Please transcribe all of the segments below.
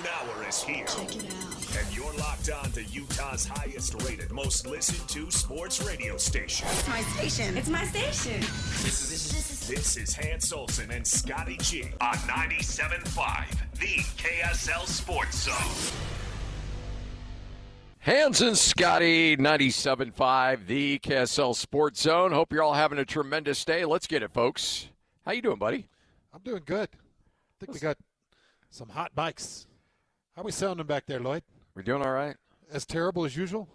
noon hour is here. Check it out. And you're locked on to Utah's highest rated, most listened to sports radio station. It's my station. It's my station. This is Hans Olsen and Scotty G on 97.5, the KSL Sports Zone. Hans and Scotty, 97.5, the KSL Sports Zone. Hope you're all having a tremendous day. Let's get it, folks. How you doing, buddy? I'm doing good. I think we got some hot mics. How we sounding back there, Lloyd? We're doing all right? As terrible as usual?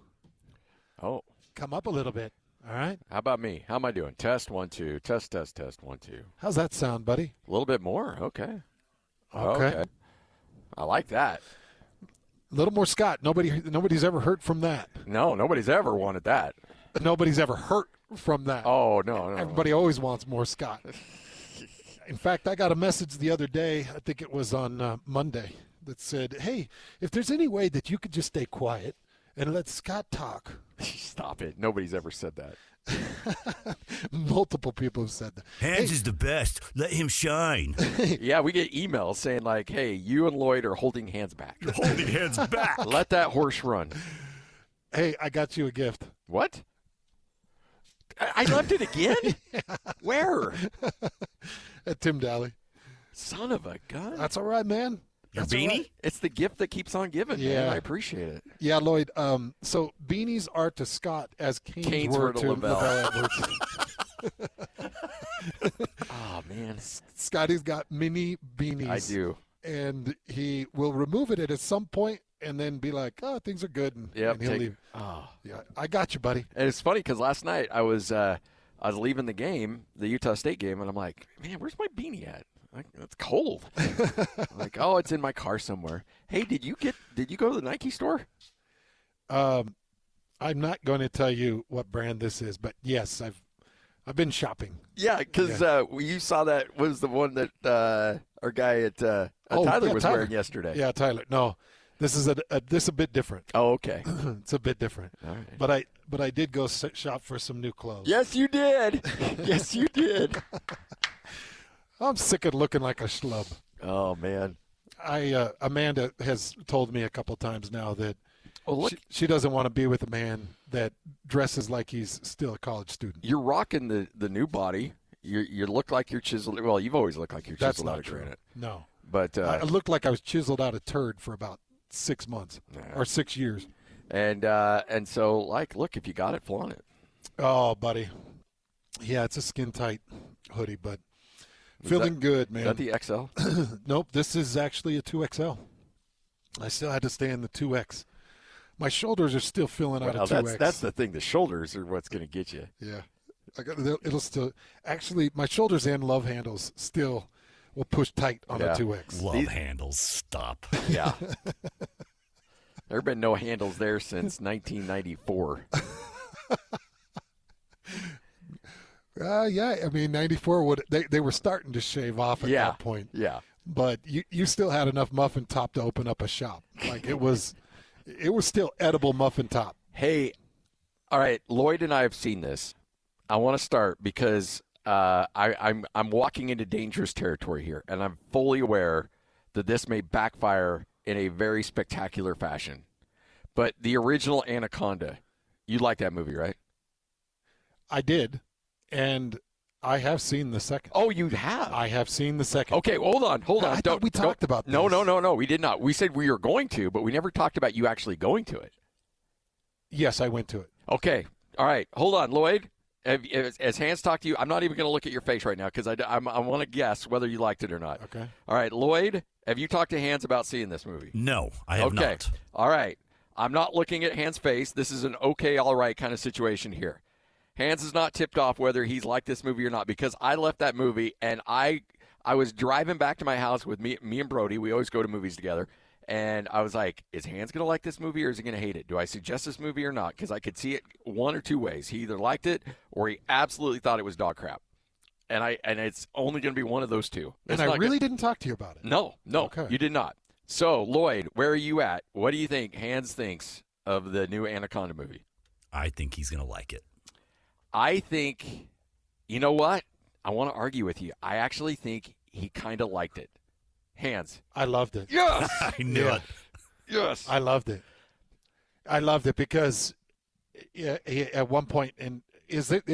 Oh. Come up a little bit, all right? How about me? How am I doing? Test, 1, 2. Test, 1, 2. How's that sound, buddy? A little bit more? Okay. Okay. I like that. A little more Scott. Nobody's ever heard from that. No, nobody's ever wanted that. Nobody's ever hurt from that. Oh, no. Everybody always wants more Scott. In fact, I got a message the other day, I think it was on Monday, that said, hey, if there's any way that you could just stay quiet and let Scott talk. Stop it. Nobody's ever said that. Multiple people have said that. Hans is the best. Let him shine. Yeah, we get emails saying like, hey, you and Lloyd are holding hands back. You're holding hands back. Let that horse run. Hey, I got you a gift. What? I left it again? Where? At Tim Daly. Son of a gun. That's all right, man. Your That's all beanie? right. It's the gift that keeps on giving, man. Yeah. I appreciate it. Yeah, Lloyd. So beanies are to Scott as canes were were to to Lavelle. Lavelle Edwards. Oh, man. Scotty's got mini beanies. I do. And he will remove it at some point and then be like, oh, things are good. And, Yep. and he'll leave. Oh. Yeah, I got you, buddy. And it's funny because last night I was leaving the game, the Utah State game, and I'm like, man, where's my beanie at? Like, it's cold. I'm like, oh, it's in my car somewhere. Hey, did you go to the Nike store? I'm not going to tell you what brand this is, but yes, I've been shopping. Yeah, because you saw that was the one that our guy at Tyler was wearing yesterday. Yeah, Tyler. No, this is a bit different. Oh, okay. It's a bit different. All right. But I did go shop for some new clothes. Yes, you did. Yes, you did. I'm sick of looking like a schlub. Oh, man. Amanda has told me a couple times now that she doesn't want to be with a man that dresses like he's still a college student. You're rocking the new body. You look like you're chiseled. Well, you've always looked like you're That's chiseled not out of true. granite. No. But I looked like I was chiseled out of turd for about 6 months or 6 years. And so, like, look, if you got it, flaunt it. Oh, buddy. Yeah, it's a skin-tight hoodie, but feeling good, man. Is that the XL? Nope, this is actually a 2XL. I still had to stay in the 2X. My shoulders are still filling out of 2X. That's the thing. The shoulders are what's going to get you. Yeah. It'll still – actually, my shoulders and love handles still will push tight on a 2X. Love handles. Stop. Yeah. There have been no handles there since 1994. Yeah, I mean, 94 they were starting to shave off at that point. Yeah. But you still had enough muffin top to open up a shop. Like it was still edible muffin top. Hey, all right, Lloyd and I have seen this. I want to start because I'm walking into dangerous territory here, and I'm fully aware that this may backfire in a very spectacular fashion. But the original Anaconda, you like that movie, right? I did, and I have seen the second. Oh, you have? I have seen the second. Okay, well, hold on. I thought we talked about this. No, we did not. We said we were going to, but we never talked about you actually going to it. Yes, I went to it. Okay, all right, hold on, Lloyd. As Hans talked to you, I'm not even going to look at your face right now because I want to guess whether you liked it or not. Okay. All right, Lloyd, have you talked to Hans about seeing this movie? No, I have not. All right. I'm not looking at Hans' face. This is an okay, all right kind of situation here. Hans is not tipped off whether he's liked this movie or not because I left that movie and I was driving back to my house with me and Brody. We always go to movies together. And I was like, is Hans going to like this movie or is he going to hate it? Do I suggest this movie or not? Because I could see it one or two ways. He either liked it or he absolutely thought it was dog crap. And it's only going to be one of those two. And I really didn't talk to you about it. No, okay. You did not. So, Lloyd, where are you at? What do you think Hans thinks of the new Anaconda movie? I think he's going to like it. I think, you know what? I want to argue with you. I actually think he kind of liked it. Hands. I loved it. Yes. I knew it. Yes. I loved it. I loved it because at one point, and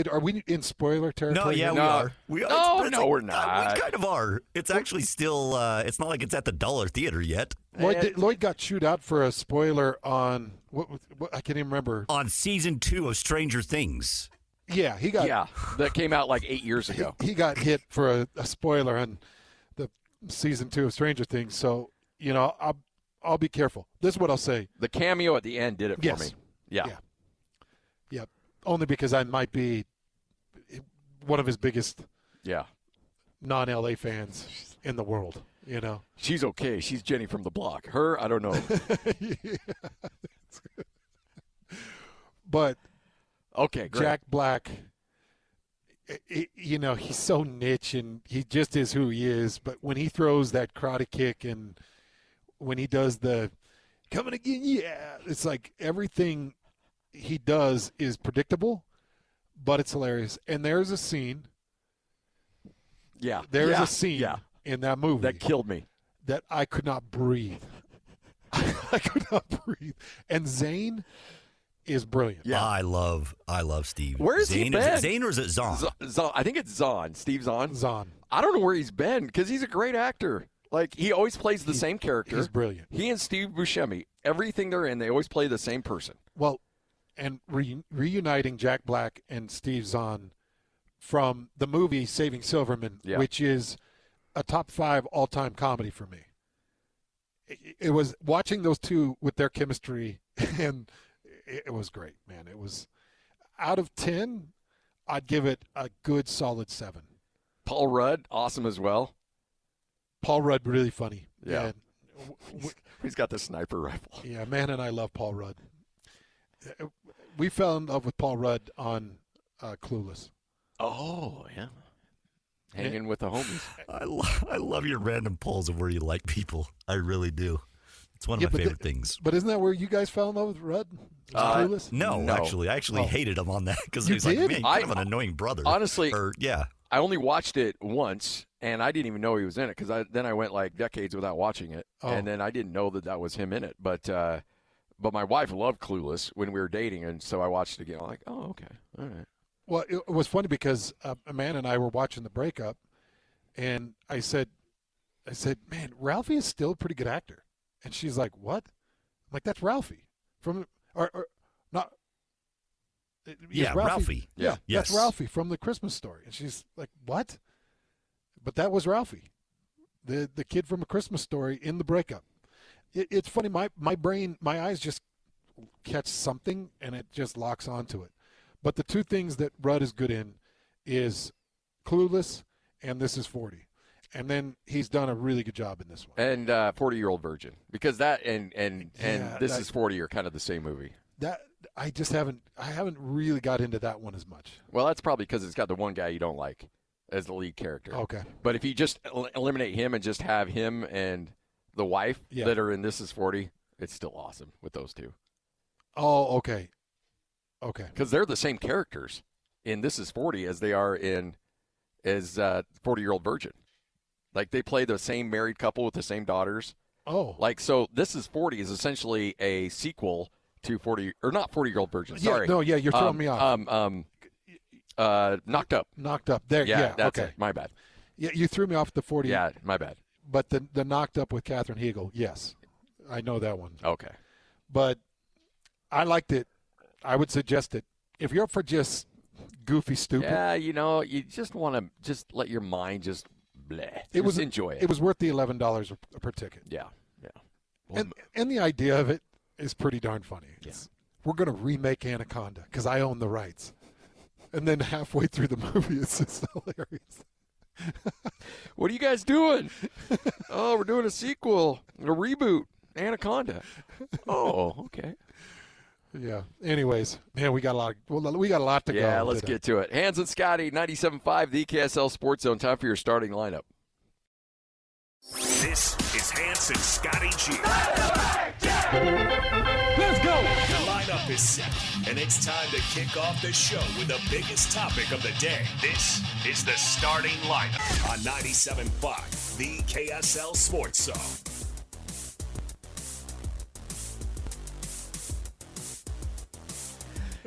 are we in spoiler territory? No, yeah, No. we are. No, we're not. We kind of are. It's actually still. It's not like it's at the dollar theater yet. Lloyd got chewed out for a spoiler on what I can't even remember. On season 2 of Stranger Things. Yeah, he got. Yeah, that came out like 8 years ago. He got hit for a spoiler on the season 2 of Stranger Things. So I'll be careful. This is what I'll say. The cameo at the end did it for me. Yeah. Only because I might be one of his biggest non-LA fans in the world. She's okay. She's Jenny from the block. Her, I don't know. But okay, great. Jack Black, he's so niche and he just is who he is. But when he throws that karate kick and when he does the coming again, it's like everything he does is predictable, but it's hilarious. And there's a scene. Yeah. There's a scene in that movie that killed me. That I could not breathe. I could not breathe. And Zane is brilliant. Yeah, I love Steve. Where's he been? Is it Zane or is it Zahn? I think it's Zahn. Steve Zahn. Zahn. I don't know where he's been because he's a great actor. Like, he always plays the same character. He's brilliant. He and Steve Buscemi, everything they're in, they always play the same person. Well, and reuniting Jack Black and Steve Zahn from the movie Saving Silverman, which is a top 5 all-time comedy for me. It was watching those two with their chemistry, and it was great, man. It was out of 10, I'd give it a good solid 7. Paul Rudd, awesome as well. Paul Rudd, really funny. Yeah. He's got the sniper rifle. Yeah, man, and I love Paul Rudd. We fell in love with Paul Rudd on Clueless. Oh, yeah. Hanging with the homies. I love your random polls of where you like people. I really do. It's one of my favorite things. But isn't that where you guys fell in love with Rudd? Clueless? No, actually. I actually hated him on that because he was like, man, kind of an annoying brother. Honestly, I only watched it once, and I didn't even know he was in it because then I went like decades without watching it, and then I didn't know that was him in it. But my wife loved Clueless when we were dating, and so I watched it again. I'm like, oh, okay, all right. Well, it was funny because Amanda and I were watching the breakup, and I said, man, Ralphie is still a pretty good actor. And she's like, what? I'm like, that's Ralphie. From or not. Yeah, Ralphie. Yeah, yes. That's Ralphie from The Christmas Story. And she's like, what? But that was Ralphie, the kid from A Christmas Story in the breakup. It's funny. My brain, my eyes just catch something, and it just locks onto it. But the two things that Rudd is good in is Clueless and This Is 40. And then he's done a really good job in this one. And 40-Year-Old Virgin. Because that and This Is 40 are kind of the same movie. That I haven't really got into that one as much. Well, that's probably because it's got the one guy you don't like as the lead character. Okay. But if you just eliminate him and just have him and the wife that are in This Is 40, it's still awesome with those two. Oh, okay. Okay. Because they're the same characters in This Is 40 as they are in 40-Year-Old Virgin. Like, they play the same married couple with the same daughters. Oh. Like, so This Is 40 is essentially a sequel to 40-Year-Old Virgin. Sorry. You're throwing me off. Knocked Up. Knocked Up. There, yeah. That's okay. it. My bad. Yeah, you threw me off the 40. Yeah, my bad. But the Knocked Up with Katherine Heigl, yes. I know that one. Okay. But I liked it. I would suggest it. If you're up for just goofy, stupid. Yeah, you just want to just let your mind just bleh. Enjoy it. It was worth the $11 per ticket. Yeah, yeah. Well, and the idea of it is pretty darn funny. Yeah. We're going to remake Anaconda because I own the rights. And then halfway through the movie, it's just hilarious. What are you guys doing? Oh, we're doing a sequel, a reboot, Anaconda. Oh, okay. Yeah. Anyways, man, we got a lot to go. Yeah, let's get to it. Hans and Scotty, 97.5, the KSL Sports Zone. Time for your starting lineup. This is Hans and Scotty G. Let's go. The lineup Warm-up is set, and it's time to kick off the show with the biggest topic of the day. This is the starting lineup on 97.5, the KSL Sports Zone.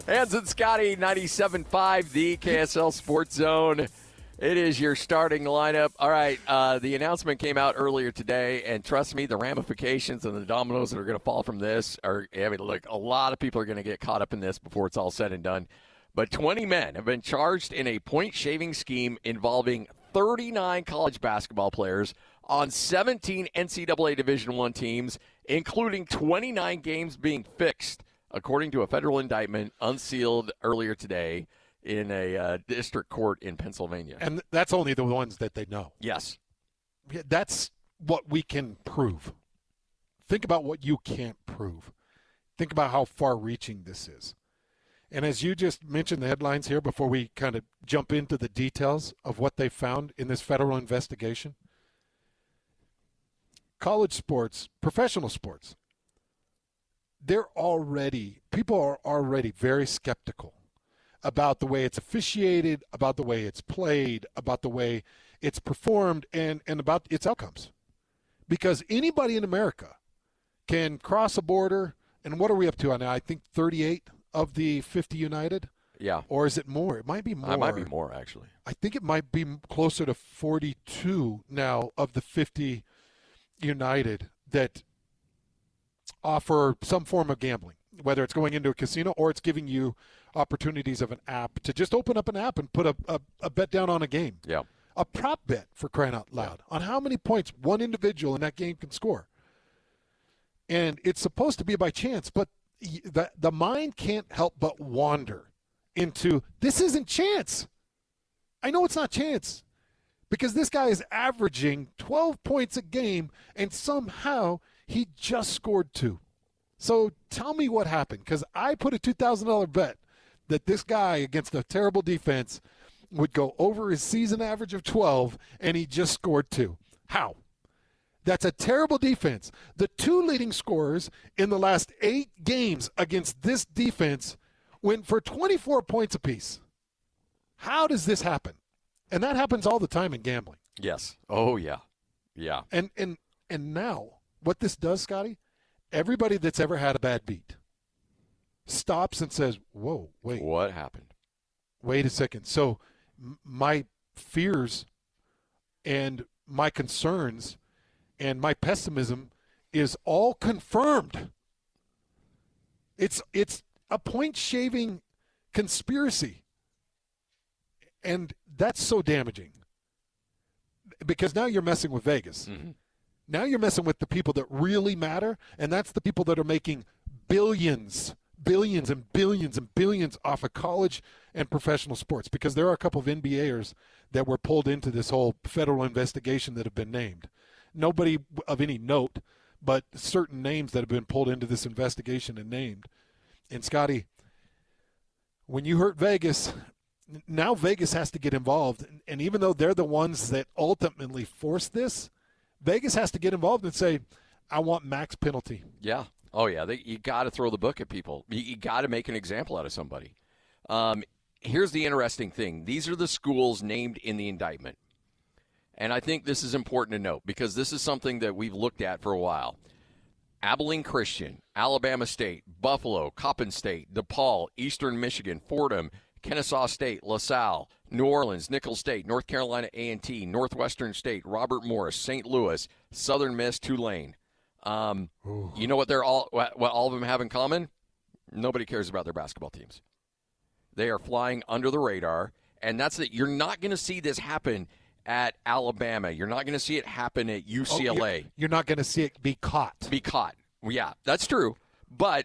Hans and Scotty, 97.5, the KSL Sports Zone. It is your starting lineup. All right, the announcement came out earlier today, and trust me, the ramifications and the dominoes that are going to fall from this are, look, a lot of people are going to get caught up in this before it's all said and done. But 20 men have been charged in a point-shaving scheme involving 39 college basketball players on 17 NCAA Division I teams, including 29 games being fixed, according to a federal indictment unsealed earlier today in a district court in Pennsylvania. And that's only the ones that they know. Yes. That's what we can prove. Think about what you can't prove. Think about how far-reaching this is. And as you just mentioned the headlines here before we kind of jump into the details of what they found in this federal investigation, college sports, professional sports, people are already very skeptical about the way it's officiated, about the way it's played, about the way it's performed, and about its outcomes. Because anybody in America can cross a border, and what are we up to now? I think 38 of the 50 united? Yeah. Or is it more? It might be more. It might be more, actually. I think it might be closer to 42 now of the 50 united that offer some form of gambling, whether it's going into a casino or it's giving you opportunities of an app to just open up an app and put a bet down on a game. Yeah. A prop bet, for crying out loud, on how many points one individual in that game can score. And it's supposed to be by chance, but the mind can't help but wander into, this isn't chance. I know it's not chance because this guy is averaging 12 points a game and somehow he just scored 2. So tell me what happened, because I put a $2,000 bet that this guy against a terrible defense would go over his season average of 12, and he just scored 2. How? That's a terrible defense. The 2 leading scorers in the last 8 games against this defense went for 24 points apiece. How does this happen? And that happens all the time in gambling. Yes. Oh, yeah. Yeah. And now, what this does, Scotty, everybody that's ever had a bad beat stops and says, whoa, wait. What happened? Wait a second. So my fears and my concerns and my pessimism is all confirmed. It's a point-shaving conspiracy. And that's so damaging because now you're messing with Vegas. Mm-hmm. Now you're messing with the people that really matter, and that's the people that are making billions and billions off of college and professional sports, because there are a couple of NBAers that were pulled into this whole federal investigation that have been named. Nobody of any note, but certain names that have been pulled into this investigation and named. And, Scotty, when you hurt Vegas, now Vegas has to get involved. And even though they're the ones that ultimately force this, Vegas has to get involved and say, I want max penalty. Yeah. Oh, yeah. You got to throw the book at people. You got to make an example out of somebody. Here's the interesting thing. These are the schools named in the indictment. And I think this is important to note because this is something that we've looked at for a while. Abilene Christian, Alabama State, Buffalo, Coppin State, DePaul, Eastern Michigan, Fordham, Kennesaw State, LaSalle, New Orleans, Nicholls State, North Carolina A&T, Northwestern State, Robert Morris, St. Louis, Southern Miss, Tulane. You know what what all of them have in common? Nobody cares about their basketball teams. They are flying under the radar, and that's it. You're not going to see this happen at Alabama. You're not going to see it happen at UCLA. You're not going to see it be caught. Yeah, that's true. But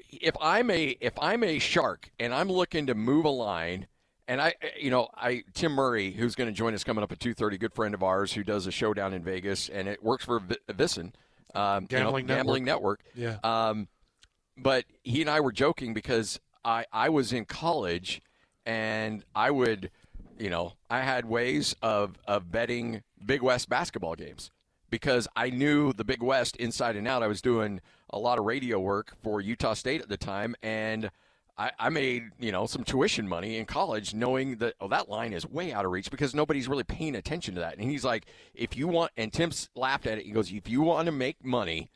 if I'm a shark and I'm looking to move a line, and Tim Murray, who's going to join us coming up at 2:30, good friend of ours who does a show down in Vegas, and it works for VSiN, Gambling Network. Yeah. But he and I were joking because I was in college, and I would, I had ways of betting Big West basketball games because I knew the Big West inside and out. I was doing a lot of radio work for Utah State at the time, and I made, some tuition money in college knowing that, that line is way out of reach because nobody's really paying attention to that. And he's like, if you want, and Tim's laughed at it, he goes, if you want to make money,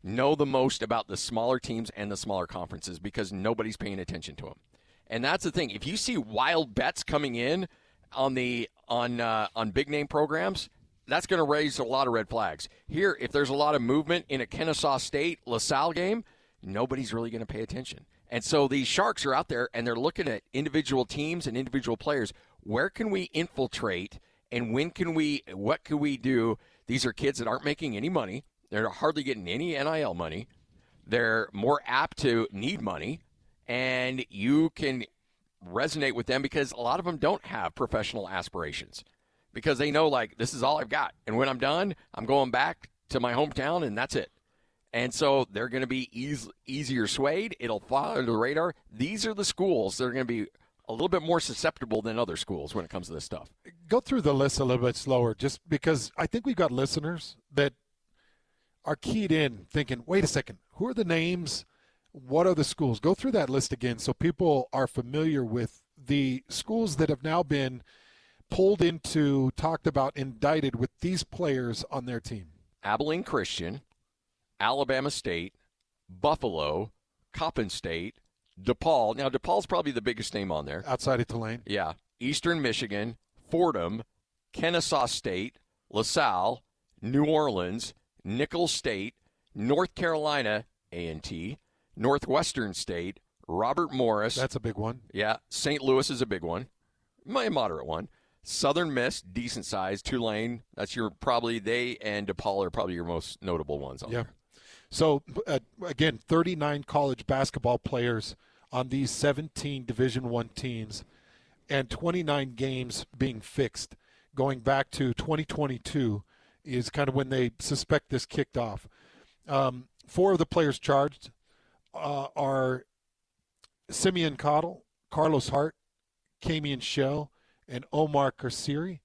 know the most about the smaller teams and the smaller conferences because nobody's paying attention to them. And that's the thing. If you see wild bets coming in on big name programs, that's going to raise a lot of red flags. Here, if there's a lot of movement in a Kennesaw State LaSalle game, nobody's really going to pay attention. And so these Sharks are out there, and they're looking at individual teams and individual players. Where can we infiltrate, and what can we do? These are kids that aren't making any money. They're hardly getting any NIL money. They're more apt to need money, and you can resonate with them because a lot of them don't have professional aspirations because they know, like, this is all I've got. And when I'm done, I'm going back to my hometown, and that's it. And so they're going to be easier swayed. It'll fly under the radar. These are the schools that are going to be a little bit more susceptible than other schools when it comes to this stuff. Go through the list a little bit slower just because I think we've got listeners that are keyed in thinking, wait a second, who are the names? What are the schools? Go through that list again so people are familiar with the schools that have now been pulled into, talked about, indicted with these players on their team. Abilene Christian, Alabama State, Buffalo, Coppin State, DePaul. Now, DePaul's probably the biggest name on there. Outside of Tulane. Yeah. Eastern Michigan, Fordham, Kennesaw State, LaSalle, New Orleans, Nicholls State, North Carolina A&T, Northwestern State, Robert Morris. That's a big one. Yeah. St. Louis is a big one. A moderate one. Southern Miss, decent size. Tulane, that's they and DePaul are probably your most notable ones on there. So, again, 39 college basketball players on these 17 Division I teams and 29 games being fixed. Going back to 2022 is kind of when they suspect this kicked off. 4 of the players charged are Simeon Cottle, Carlos Hart, Kamian Shell, and Omar Karsiri.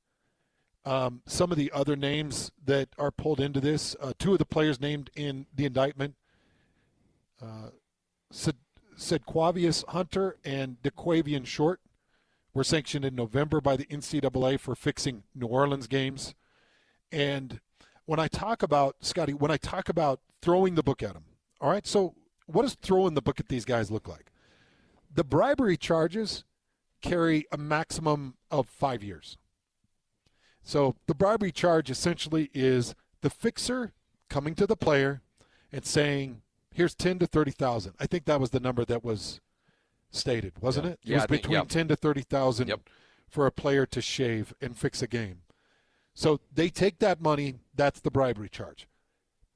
Some of the other names that are pulled into this, 2 of the players named in the indictment, Sedquavius Hunter and DeQuavian Short, were sanctioned in November by the NCAA for fixing New Orleans games. And when I talk about, Scotty, throwing the book at them, all right, so what does throwing the book at these guys look like? The bribery charges carry a maximum of 5 years. So the bribery charge essentially is the fixer coming to the player and saying, here's 10 to 30,000. I think that was the number that was stated, wasn't it? It was between 10 to 30,000 for a player to shave and fix a game. So they take that money, that's the bribery charge.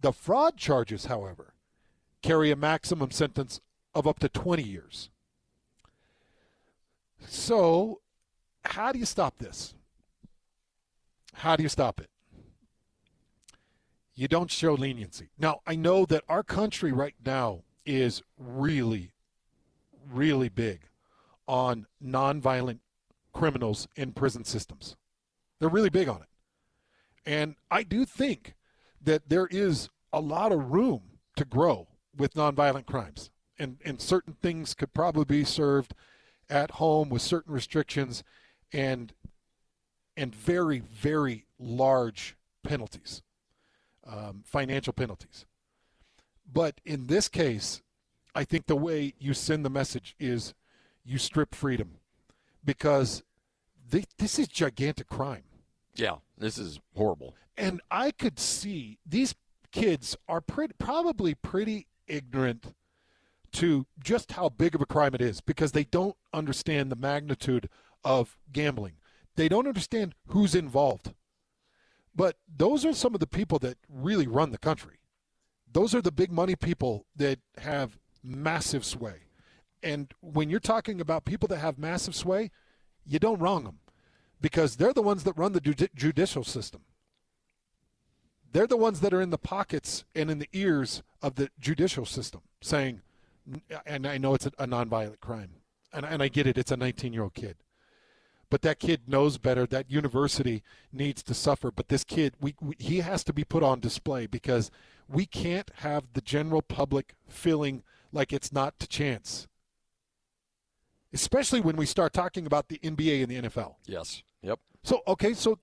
The fraud charges, however, carry a maximum sentence of up to 20 years. So how do you stop this? How do you stop it? You don't show leniency. Now, I know that our country right now is really, really big on nonviolent criminals in prison systems. They're really big on it. And I do think that there is a lot of room to grow with nonviolent crimes. And certain things could probably be served at home with certain restrictions and very, very large penalties, financial penalties. But in this case, I think the way you send the message is you strip freedom because this is gigantic crime. Yeah, this is horrible. And I could see these kids are probably pretty ignorant to just how big of a crime it is because they don't understand the magnitude of gambling. They don't understand who's involved. But those are some of the people that really run the country. Those are the big money people that have massive sway. And when you're talking about people that have massive sway, you don't wrong them because they're the ones that run the judicial system. They're the ones that are in the pockets and in the ears of the judicial system saying, and I know it's a nonviolent crime, and I get it, it's a 19-year-old kid. But that kid knows better. That university needs to suffer. But this kid, he has to be put on display because We can't have the general public feeling like it's not to chance. Especially when we start talking about the NBA and the NFL. Yes. Yep. So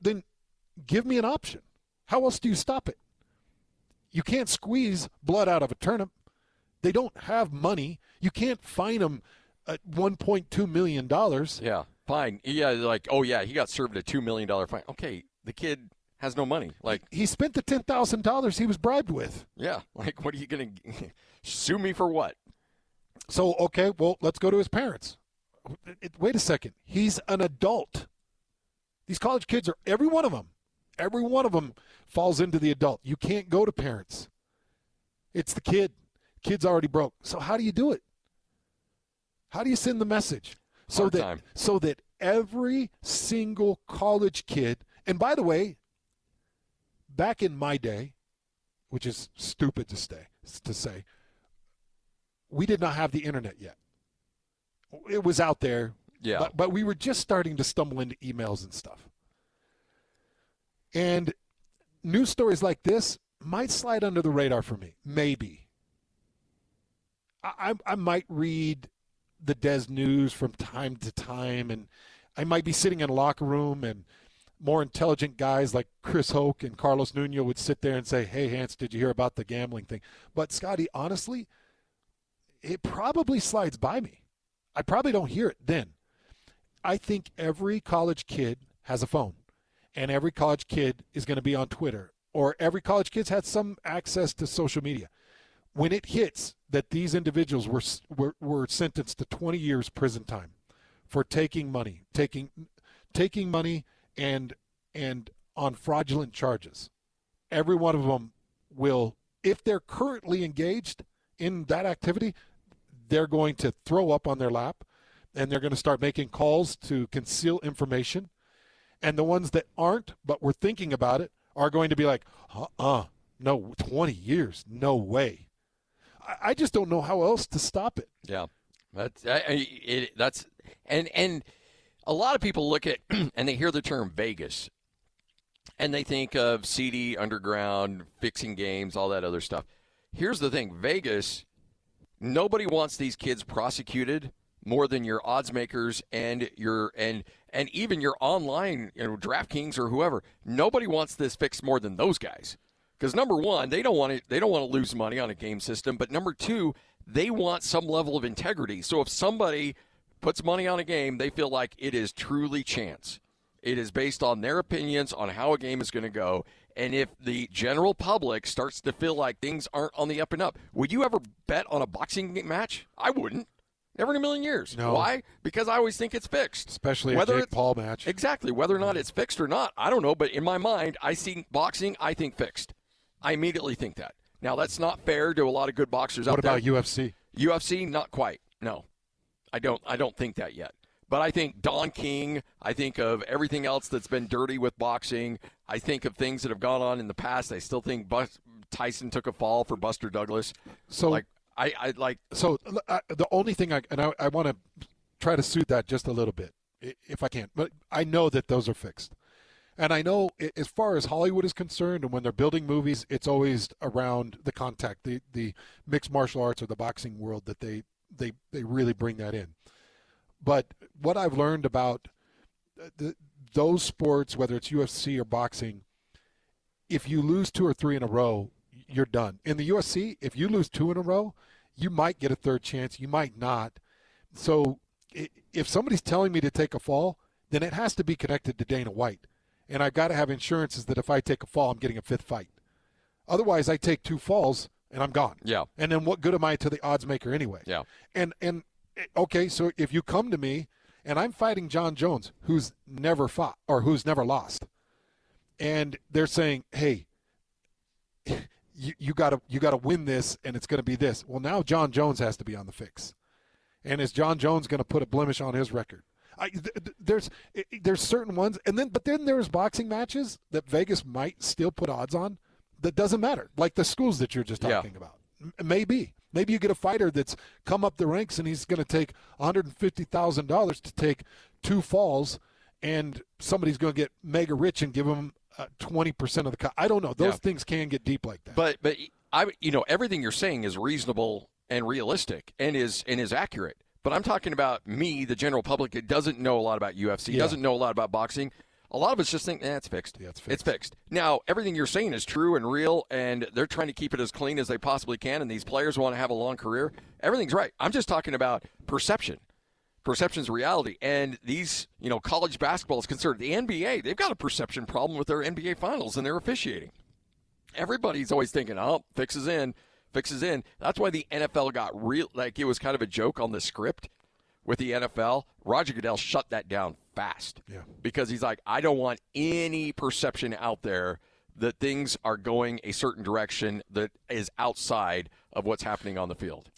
then give me an option. How else do you stop it? You can't squeeze blood out of a turnip. They don't have money. You can't fine them at $1.2 million. Yeah, fine. Yeah, like, oh, yeah, he got served a $2 million fine. Okay, the kid has no money. Like, he spent the $10,000 he was bribed with. Yeah, like, what are you going to sue me for what? So, okay, well, let's go to his parents. Wait a second. He's an adult. These college kids are, every one of them falls into the adult. You can't go to parents. It's the kid. Kid's already broke. So how do you do it? How do you send the message? So that every single college kid, and by the way, back in my day, which is stupid to say, we did not have the internet yet. It was out there, yeah, but we were just starting to stumble into emails and stuff. And news stories like this might slide under the radar for me, maybe. I might read the Des News from time to time, and I might be sitting in a locker room, and more intelligent guys like Chris Hoke and Carlos Nuno would sit there and say, hey, Hans, did you hear about the gambling thing? But, Scotty, honestly, it probably slides by me. I probably don't hear it then. I think every college kid has a phone, and every college kid is going to be on Twitter, or every college kid's had some access to social media. When it hits that these individuals were sentenced to 20 years prison time for taking money and on fraudulent charges, every one of them will, if they're currently engaged in that activity, they're going to throw up on their lap, and they're going to start making calls to conceal information. And the ones that aren't, but were thinking about it, are going to be like, no, 20 years, no way. I just don't know how else to stop it. Yeah, that's and a lot of people look at and they hear the term Vegas, and they think of seedy, underground, fixing games, all that other stuff. Here's the thing: Vegas, nobody wants these kids prosecuted more than your odds makers and your and even your online, DraftKings or whoever. Nobody wants this fixed more than those guys. Because number one, they don't want to lose money on a game system. But number two, they want some level of integrity. So if somebody puts money on a game, they feel like it is truly chance. It is based on their opinions on how a game is going to go. And if the general public starts to feel like things aren't on the up and up, would you ever bet on a boxing match? I wouldn't. Never in a million years. No. Why? Because I always think it's fixed. Especially a Jake Paul match. Exactly. Whether or not it's fixed or not, I don't know. But in my mind, I see boxing, I think fixed. I immediately think that. Now, that's not fair to a lot of good boxers out there. What about UFC? UFC, not quite. No. I don't think that yet. But I think Don King, I think of everything else that's been dirty with boxing. I think of things that have gone on in the past. I still think Tyson took a fall for Buster Douglas. So the only thing I want to try to soothe that just a little bit, if I can. But I know that those are fixed. And I know as far as Hollywood is concerned, and when they're building movies, it's always around the contact, the mixed martial arts or the boxing world that they really bring that in. But what I've learned about those sports, whether it's UFC or boxing, if you lose 2 or 3 in a row, you're done. In the UFC, if you lose 2 in a row, you might get a third chance. You might not. So if somebody's telling me to take a fall, then it has to be connected to Dana White. And I've got to have insurances that if I take a fall, I'm getting a 5th fight. Otherwise, I take 2 falls, and I'm gone. Yeah. And then what good am I to the odds maker anyway? Yeah. And okay, so if you come to me, and I'm fighting John Jones, who's never fought or who's never lost, and they're saying, hey, you got to win this, and it's going to be this. Well, now John Jones has to be on the fix. And is John Jones going to put a blemish on his record? There's certain ones, but then there's boxing matches that Vegas might still put odds on that doesn't matter, like the schools that you're just talking about. Maybe you get a fighter that's come up the ranks and he's going to take $150,000 to take 2 falls, and somebody's going to get mega rich and give him 20% of the cut. I don't know. Those things can get deep like that. But everything you're saying is reasonable and realistic and is accurate. But I'm talking about me, the general public, that doesn't know a lot about UFC, doesn't know a lot about boxing. A lot of us just think, it's fixed. Yeah, it's fixed. Now, everything you're saying is true and real, and they're trying to keep it as clean as they possibly can, and these players want to have a long career. Everything's right. I'm just talking about perception. Perception's reality. And these, college basketball is concerned. The NBA, they've got a perception problem with their NBA finals and their officiating. Everybody's always thinking, fixes in. That's why the NFL got real, like it was kind of a joke on the script with the NFL. Roger Goodell shut that down fast because he's like, I don't want any perception out there that things are going a certain direction that is outside of what's happening on the field.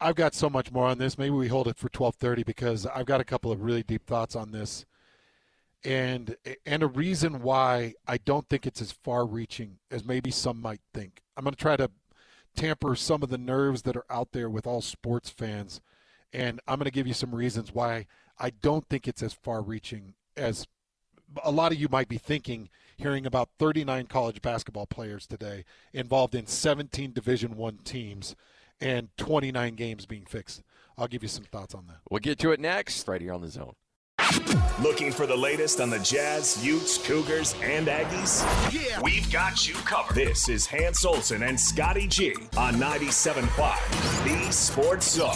I've got so much more on this. Maybe we hold it for 12:30 because I've got a couple of really deep thoughts on this. And a reason why I don't think it's as far-reaching as maybe some might think. I'm going to try to tamper some of the nerves that are out there with all sports fans, and I'm going to give you some reasons why I don't think it's as far-reaching as a lot of you might be thinking, hearing about 39 college basketball players today involved in 17 Division I teams and 29 games being fixed. I'll give you some thoughts on that. We'll get to it next, right here on The Zone. Looking for the latest on the Jazz, Utes, Cougars, and Aggies? Yeah. We've got you covered. This is Hans Olsen and Scotty G on 97.5, the Sports Zone.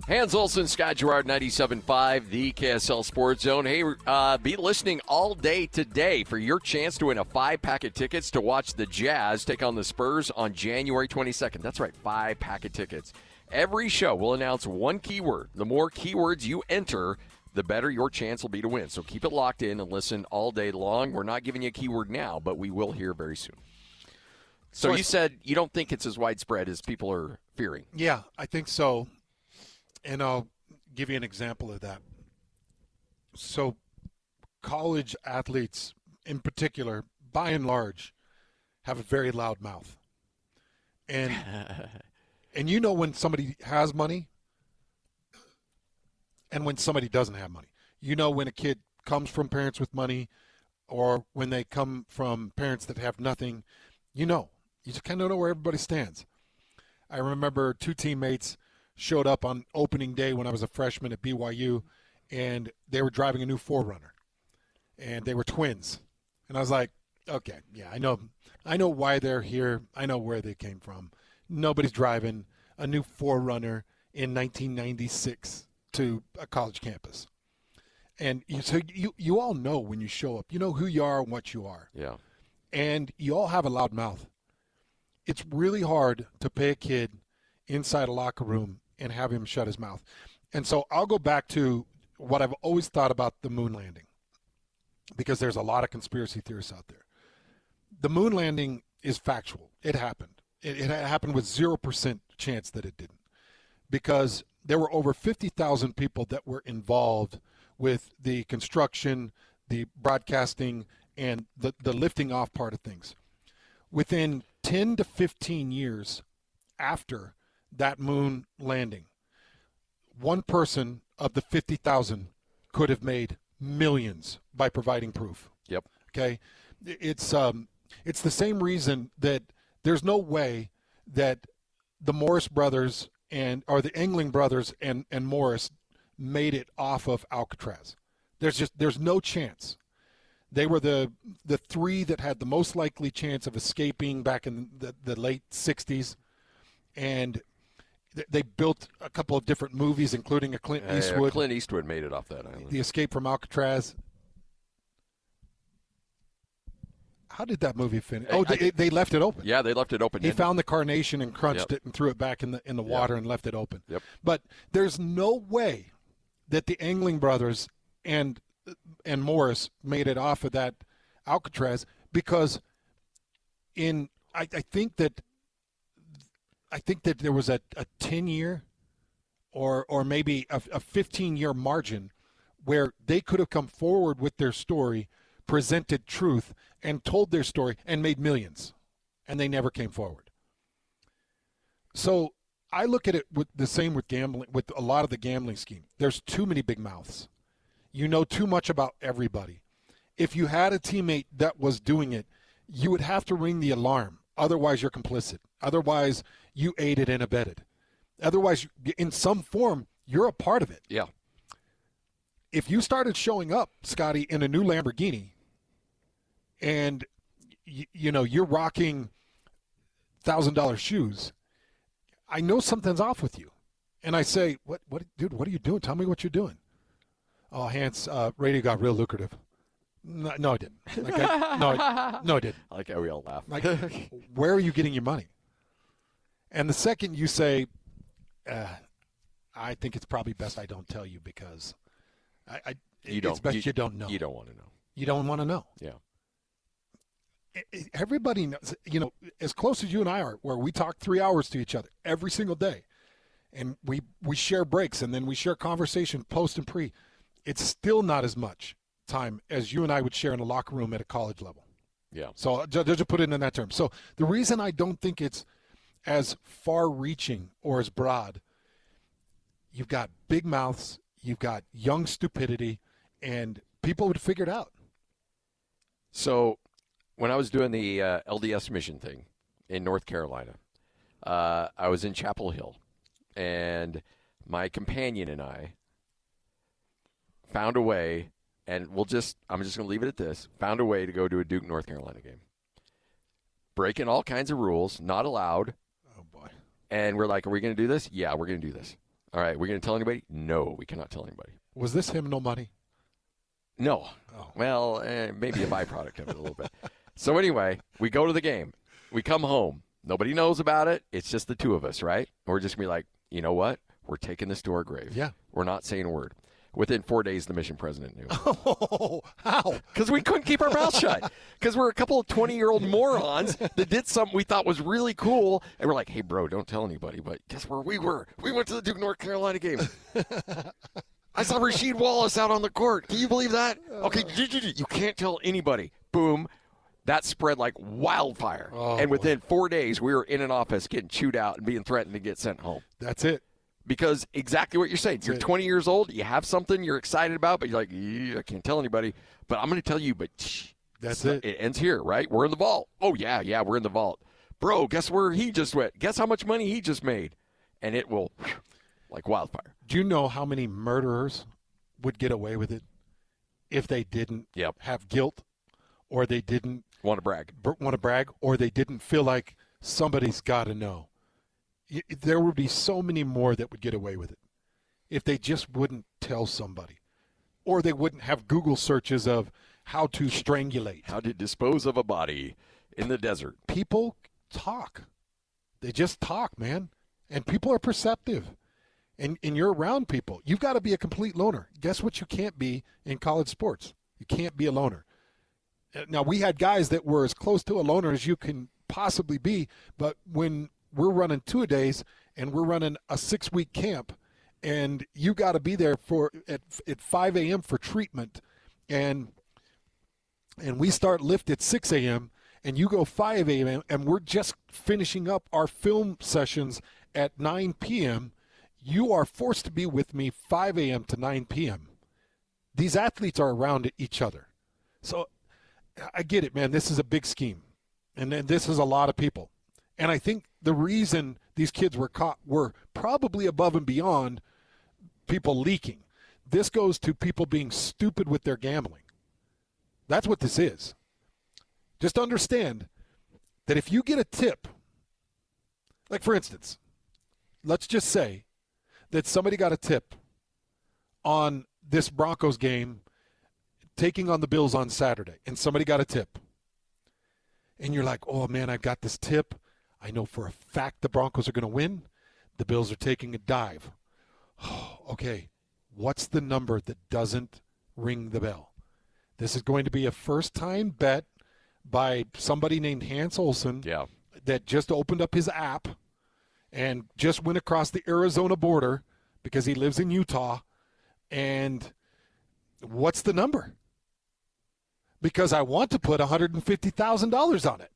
Hans Olsen, Scott Gerard, 97.5, the KSL Sports Zone. Hey, be listening all day today for your chance to win a 5-pack of tickets to watch the Jazz take on the Spurs on January 22nd. That's right, 5-pack of tickets. Every show will announce one keyword. The more keywords you enter, the better your chance will be to win. So keep it locked in and listen all day long. We're not giving you a keyword now, but we will hear very soon. So you said you don't think it's as widespread as people are fearing. Yeah, I think so. And I'll give you an example of that. So college athletes in particular, by and large, have a very loud mouth. And and you know when somebody has money and when somebody doesn't have money. You know when a kid comes from parents with money or when they come from parents that have nothing. You just kind of know where everybody stands. I remember 2 teammates showed up on opening day when I was a freshman at BYU, and they were driving a new 4Runner, and they were twins. And I was like, okay, yeah, I know why they're here. I know where they came from. Nobody's driving a new 4Runner in 1996 to a college campus. And you all know when you show up. You know who you are and what you are. Yeah. And you all have a loud mouth. It's really hard to pay a kid inside a locker room and have him shut his mouth. And so I'll go back to what I've always thought about the moon landing, because there's a lot of conspiracy theorists out there. The moon landing is factual. It happened. It happened with 0% chance that it didn't, because there were over 50,000 people that were involved with the construction, the broadcasting, and the lifting off part of things. Within 10 to 15 years after that moon landing, one person of the 50,000 could have made millions by providing proof. Yep. Okay? It's the same reason that there's no way that the Morris brothers or the Engling brothers and Morris made it off of Alcatraz. There's no chance. They were the 3 that had the most likely chance of escaping back in the late 60s. And they built a couple of different movies, including a Clint Eastwood. Clint Eastwood made it off that island. The Escape from Alcatraz. How did that movie finish? They left it open. Yeah, they left it open. He found the carnation and crunched it and threw it back in the water and left it open. Yep. But there's no way that the Engling brothers and Morris made it off of that Alcatraz, because I think that there was a 10-year or maybe a 15-year margin where they could have come forward with their story, presented truth, and told their story and made millions, and they never came forward. So I look at it with the same with gambling, with a lot of the gambling scheme. There's too many big mouths. You know too much about everybody. if you had a teammate that was doing it, you would have to ring the alarm. Otherwise, you're complicit. Otherwise, you aided and abetted. Otherwise, in some form, you're a part of it. Yeah. If you started showing up, Scotty, in a new Lamborghini, and you're rocking $1,000 shoes, I know something's off with you. And I say, what, dude, what are you doing? Tell me what you're doing. Oh, Hans, radio got real lucrative. No, I didn't. No, I didn't. I like how we all laugh. Like, where are you getting your money? And the second you say, I think it's probably best I don't tell you because it's best you don't know. You don't want to know. You don't want to know. Yeah. Everybody knows, as close as you and I are, where we talk 3 hours to each other every single day, and we share breaks, and then we share conversation post and pre, it's still not as much time as you and I would share in a locker room at a college level. Yeah. So just put it in that term. So the reason I don't think it's as far-reaching or as broad, you've got big mouths, you've got young stupidity, and people would figure it out. So when I was doing the LDS mission thing in North Carolina, I was in Chapel Hill, and my companion and I found a way, and I'm just going to leave it at this, found a way to go to a Duke, North Carolina game. Breaking all kinds of rules, not allowed. Oh, boy. And we're like, are we going to do this? Yeah, we're going to do this. All right, we're going to tell anybody? No, we cannot tell anybody. Was this hymnal money? No. Oh. Well, maybe a byproduct of it a little bit. So anyway, we go to the game. We come home. Nobody knows about it. It's just the two of us, right? We're just going to be like, you know what? We're taking this to our grave. Yeah. We're not saying a word. Within 4 days, the mission president knew. Oh, how? Because we couldn't keep our mouth shut. Because we're a couple of 20-year-old morons that did something we thought was really cool. And we're like, hey, bro, don't tell anybody. But guess where we were? We went to the Duke, North Carolina game. I saw Rasheed Wallace out on the court. Can you believe that? Okay, you can't tell anybody. Boom. That spread like wildfire. Oh, and within 4 days, we were in an office getting chewed out and being threatened to get sent home. That's it. Because exactly what you're saying. You're 20 years old. You have something you're excited about, but you're like, I can't tell anybody. But I'm going to tell you, but that's it. It ends here, right? We're in the vault. Oh, yeah, we're in the vault. Bro, guess where he just went? Guess how much money he just made? And it will, like wildfire. Do you know how many murderers would get away with it if they didn't have guilt or they didn't want to brag, or they didn't feel like somebody's got to know? There would be so many more that would get away with it if they just wouldn't tell somebody, or they wouldn't have Google searches of how to strangulate, how to dispose of a body in the desert. People talk. They just talk, man. And people are perceptive. And you're around people. You've got to be a complete loner. Guess what you can't be in college sports? You can't be a loner. Now, we had guys that were as close to a loner as you can possibly be, but when we're running two-a-days and we're running a 6-week camp, and you got to be there at 5 a.m. for treatment, and we start lift at 6 a.m., and you go 5 a.m., and we're just finishing up our film sessions at 9 p.m., you are forced to be with me 5 a.m. to 9 p.m. These athletes are around each other. So I get it, man. This is a big scheme, and this is a lot of people. And I think the reason these kids were caught were probably above and beyond people leaking. This goes to people being stupid with their gambling. That's what this is. Just understand that if you get a tip, like for instance, let's just say that somebody got a tip on this Broncos game taking on the Bills on Saturday, and somebody got a tip. And you're like, oh, man, I got this tip. I know for a fact the Broncos are going to win. The Bills are taking a dive. Okay, what's the number that doesn't ring the bell? This is going to be a first-time bet by somebody named Hans Olsen that just opened up his app and just went across the Arizona border because he lives in Utah. And what's the number? Because I want to put $150,000 on it.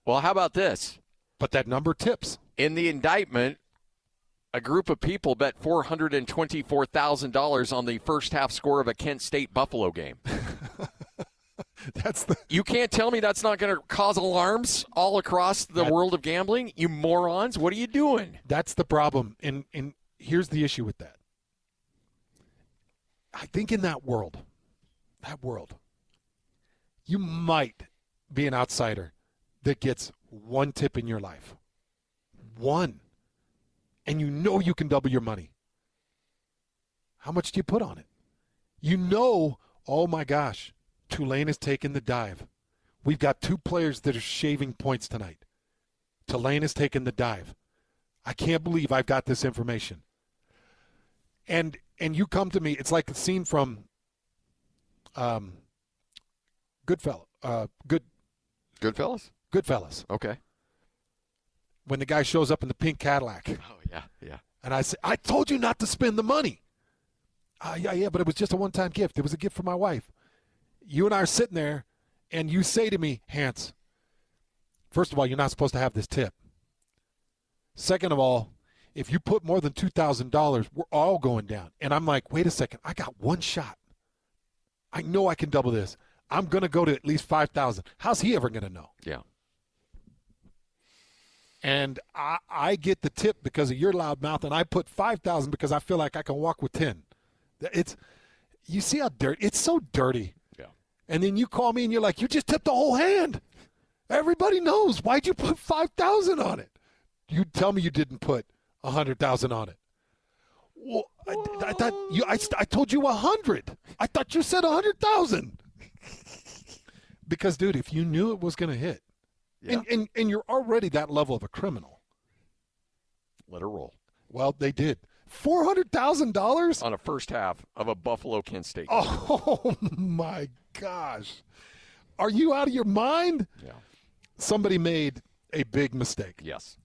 Well, how about this? But that number tips. In the indictment a group of people bet $424,000 on the first half score of a Kent State Buffalo game. You can't tell me that's not going to cause alarms all across the world of gambling? You morons, what are you doing? That's the problem. And here's the issue with that. I think in that world, you might be an outsider that gets one tip in your life. One. And you know you can double your money. How much do you put on it? You know, oh my gosh, Tulane has taken the dive. We've got 2 players that are shaving points tonight. Tulane has taken the dive. I can't believe I've got this information. And you come to me, it's like a scene from Goodfellas? Goodfellas. Okay. When the guy shows up in the pink Cadillac. Oh, yeah. And I say, I told you not to spend the money. Yeah, but it was just a one-time gift. It was a gift for my wife. You and I are sitting there, and you say to me, Hans, first of all, you're not supposed to have this tip. Second of all, if you put more than $2,000, we're all going down. And I'm like, wait a second, I got one shot. I know I can double this. I'm going to go to at least $5,000. How's he ever going to know? Yeah. And I get the tip because of your loud mouth, and I put $5,000 because I feel like I can walk with 10. You see how dirty? It's so dirty. Yeah. And then you call me and you're like, you just tipped the whole hand. Everybody knows. Why'd you put $5,000 on it? You tell me you didn't put $100,000 on it. Well, I thought I told you 100. I thought you said 100,000. Because, dude, if you knew it was going to hit, yeah. and you're already that level of a criminal. Let her roll. Well, they did. $400,000 on a first half of a Buffalo Kent State. Oh my gosh. Are you out of your mind? Yeah. Somebody made a big mistake. Yes.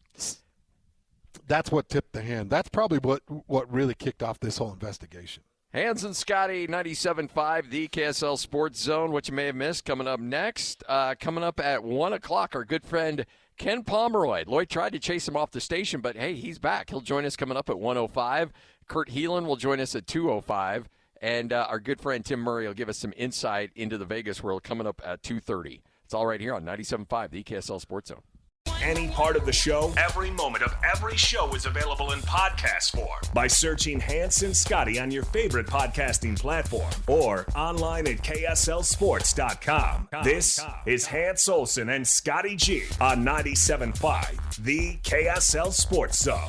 That's what tipped the hand. That's probably what really kicked off this whole investigation. Hans and Scotty, 97.5, the KSL Sports Zone. What you may have missed coming up next. Coming up at 1 o'clock, our good friend Ken Pomeroy. Lloyd tried to chase him off the station, but, hey, he's back. He'll join us coming up at 1:05. Kurt Helin will join us at 2:05. And our good friend Tim Murray will give us some insight into the Vegas world coming up at 2:30. It's all right here on 97.5, the KSL Sports Zone. Any part of the show, every moment of every show is available in podcast form by searching Hans and Scotty on your favorite podcasting platform or online at KSLSports.com. This is Hans Olsen and Scotty G on 97.5, the KSL Sports Zone.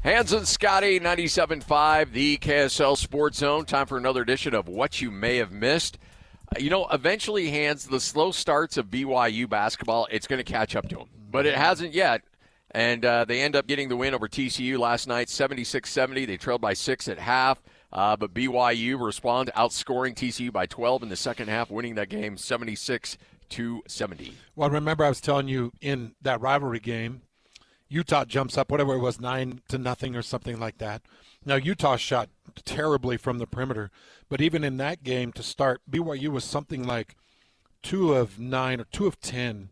Hans and Scotty, 97.5, the KSL Sports Zone. Time for another edition of What You May Have Missed. Eventually, Hans, the slow starts of BYU basketball, it's going to catch up to them. But it hasn't yet. And they end up getting the win over TCU last night, 76-70. They trailed by 6 at half. But BYU responded, outscoring TCU by 12 in the second half, winning that game 76-70. Well, remember I was telling you in that rivalry game, Utah jumps up, whatever it was, 9-0 or something like that. Now, Utah shot terribly from the perimeter, but even in that game to start, BYU was something like 2 of 9 or 2 of 10.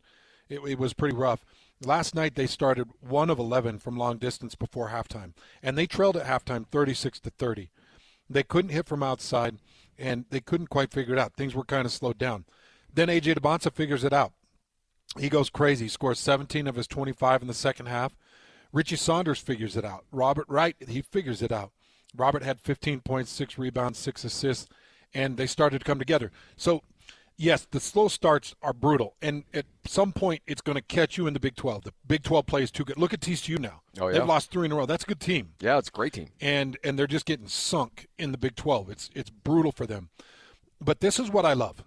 It was pretty rough. Last night they started 1 of 11 from long distance before halftime, and they trailed at halftime 36-30. They couldn't hit from outside, and they couldn't quite figure it out. Things were kind of slowed down. Then A.J. DeBonsa figures it out. He goes crazy. He scores 17 of his 25 in the second half. Richie Saunders figures it out. Robert Wright, he figures it out. Robert had 15 points, 6 rebounds, 6 assists, and they started to come together. So, yes, the slow starts are brutal, and at some point it's going to catch you in the Big 12. The Big 12 plays too good. Look at TCU now. Oh, yeah. They've lost 3 in a row. That's a good team. Yeah, it's a great team. And they're just getting sunk in the Big 12. It's brutal for them. But this is what I love.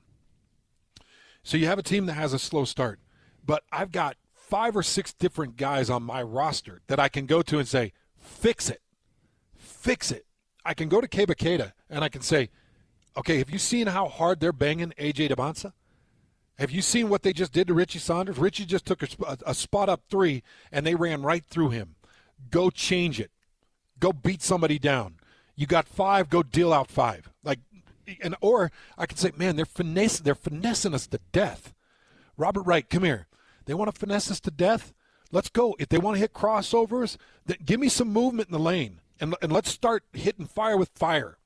So you have a team that has a slow start, but I've got 5 or 6 different guys on my roster that I can go to and say, fix it. Fix it. I can go to Kebakeda and I can say, okay, have you seen how hard they're banging A.J. DeBonsa? Have you seen what they just did to Richie Saunders? Richie just took a spot up 3 and they ran right through him. Go change it. Go beat somebody down. You got 5, go deal out 5. Or I could say, man, they're finessing us to death. Robert Wright, come here. They want to finesse us to death? Let's go. If they want to hit crossovers, then give me some movement in the lane, and let's start hitting fire with fire.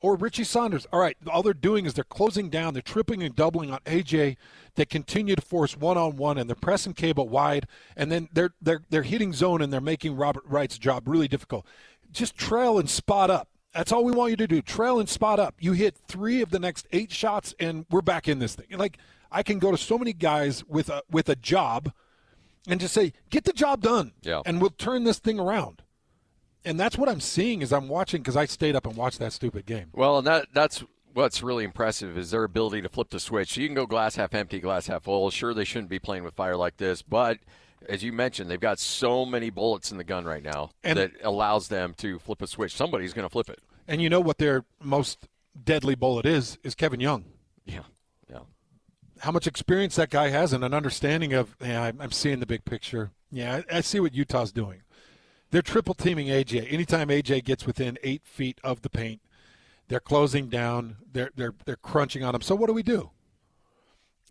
Or Richie Saunders. All right, all they're doing is they're closing down. They're tripling and doubling on AJ. They continue to force one-on-one, and they're pressing Cable wide, and then they're hitting zone, and they're making Robert Wright's job really difficult. Just trail and spot up. That's all we want you to do. Trail and spot up. You hit 3 of the next 8 shots, and we're back in this thing. Like, I can go to so many guys with a job and just say, get the job done, and we'll turn this thing around. And that's what I'm seeing as I'm watching, because I stayed up and watched that stupid game. Well, and that's what's really impressive is their ability to flip the switch. You can go glass half empty, glass half full. Sure, they shouldn't be playing with fire like this, but as you mentioned, they've got so many bullets in the gun right now that allows them to flip a switch. Somebody's going to flip it. And you know what their most deadly bullet is Kevin Young. Yeah. How much experience that guy has and an understanding of, I'm seeing the big picture. Yeah, I see what Utah's doing. They're triple teaming AJ. Anytime AJ gets within 8 feet of the paint, they're closing down. They're crunching on him. So what do?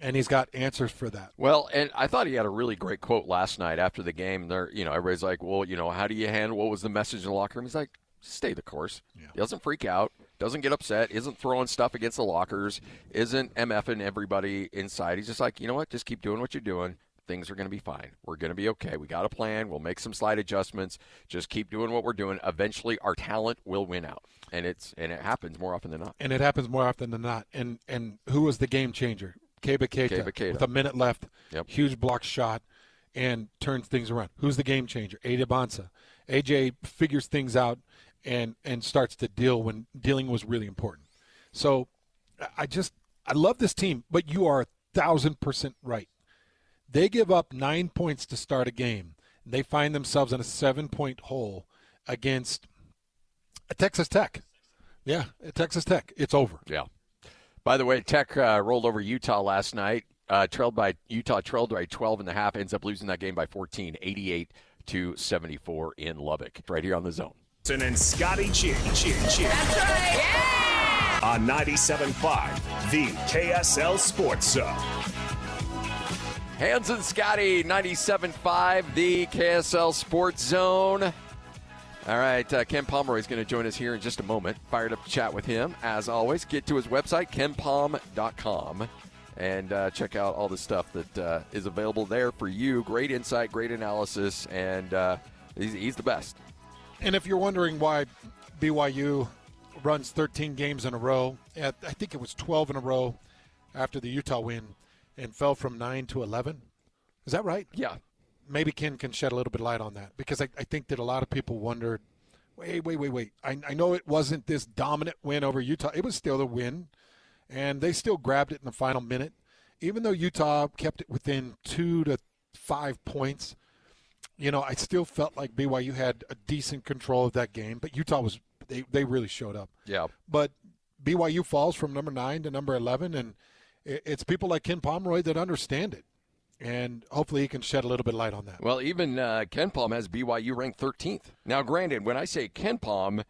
And he's got answers for that. Well, and I thought he had a really great quote last night after the game. There, everybody's like, well, how do you handle? What was the message in the locker room? He's like, stay the course. Yeah. He doesn't freak out. Doesn't get upset. Isn't throwing stuff against the lockers. Isn't MFing everybody inside. He's just like, you know what? Just keep doing what you're doing. Things are going to be fine. We're going to be okay. We got a plan. We'll make some slight adjustments. Just keep doing what we're doing. Eventually, our talent will win out, and it happens more often than not. And it happens more often than not. And who was the game changer? Keba Keita. With a minute left, huge block shot, and turns things around. Who's the game changer? Ada Bonsa. AJ figures things out and starts to deal when dealing was really important. So I love this team, but you are 1,000% right. They give up 9 points to start a game. They find themselves in a 7-point hole against Texas Tech. Yeah, Texas Tech. It's over. Yeah. By the way, Tech rolled over Utah last night. Utah trailed by 12.5, ends up losing that game by 14, 88-74 in Lubbock. Right here on the Zone. And Scotty G. That's right. Yeah! On 97.5, the KSL Sports Zone. Hans and Scotty, 97.5, the KSL Sports Zone. All right, Ken Pomeroy is going to join us here in just a moment. Fired up to chat with him, as always. Get to his website, kenpom.com, and check out all the stuff that is available there for you. Great insight, great analysis, and he's the best. And if you're wondering why BYU runs 13 games in a row, I think it was 12 in a row after the Utah win, and fell from 9 to 11. Is that right? Yeah. Maybe Ken can shed a little bit of light on that, because I think that a lot of people wondered, wait. I know it wasn't this dominant win over Utah. It was still a win, and they still grabbed it in the final minute. Even though Utah kept it within 2 to 5 points, I still felt like BYU had a decent control of that game, but Utah they really showed up. Yeah. But BYU falls from number 9 to number 11, and it's people like Ken Pomeroy that understand it, and hopefully he can shed a little bit of light on that. Well, even Ken Pom has BYU ranked 13th. Now, granted, when I say Ken Pomeroy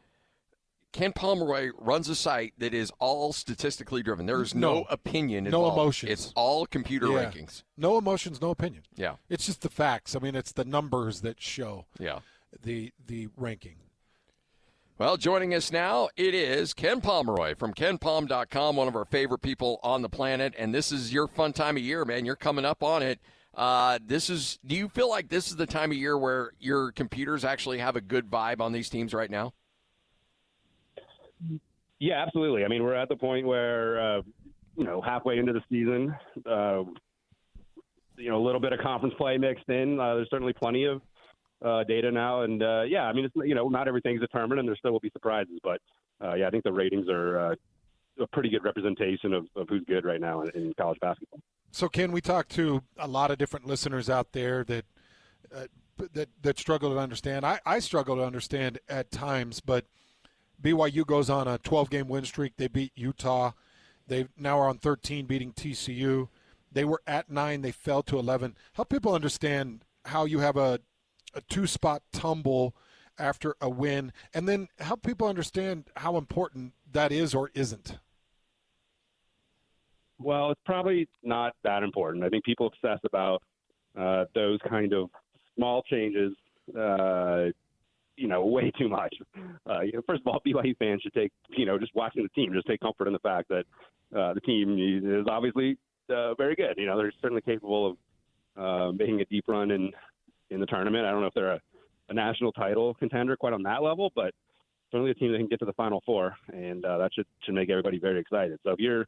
runs a site that is all statistically driven. There's no opinion involved. No emotions. It's all computer rankings. No emotions, no opinion. Yeah. It's just the facts. I mean, it's the numbers that show the ranking. Well, joining us now, it is Ken Pomeroy from KenPom.com, one of our favorite people on the planet. And this is your fun time of year, man. You're coming up on it. Do you feel like this is the time of year where your computers actually have a good vibe on these teams right now? Yeah, absolutely. I mean, we're at the point where, halfway into the season, a little bit of conference play mixed in. There's certainly plenty of data now. And, it's, not everything's determined, and there still will be surprises. But, I think the ratings are a pretty good representation of who's good right now in college basketball. So, Ken, we talked to a lot of different listeners out there that struggle to understand. I struggle to understand at times, but BYU goes on a 12-game win streak. They beat Utah. They now are on 13, beating TCU. They were at 9. They fell to 11. Help people understand how you have a two-spot tumble after a win, and then help people understand how important that is or isn't. Well, it's probably not that important. I think people obsess about those kind of small changes, way too much. First of all, BYU fans should take, just watching the team, just take comfort in the fact that the team is obviously very good. They're certainly capable of making a deep run in the tournament. I don't know if they're a national title contender quite on that level, but certainly a team that can get to the Final Four, and that should make everybody very excited. So if you're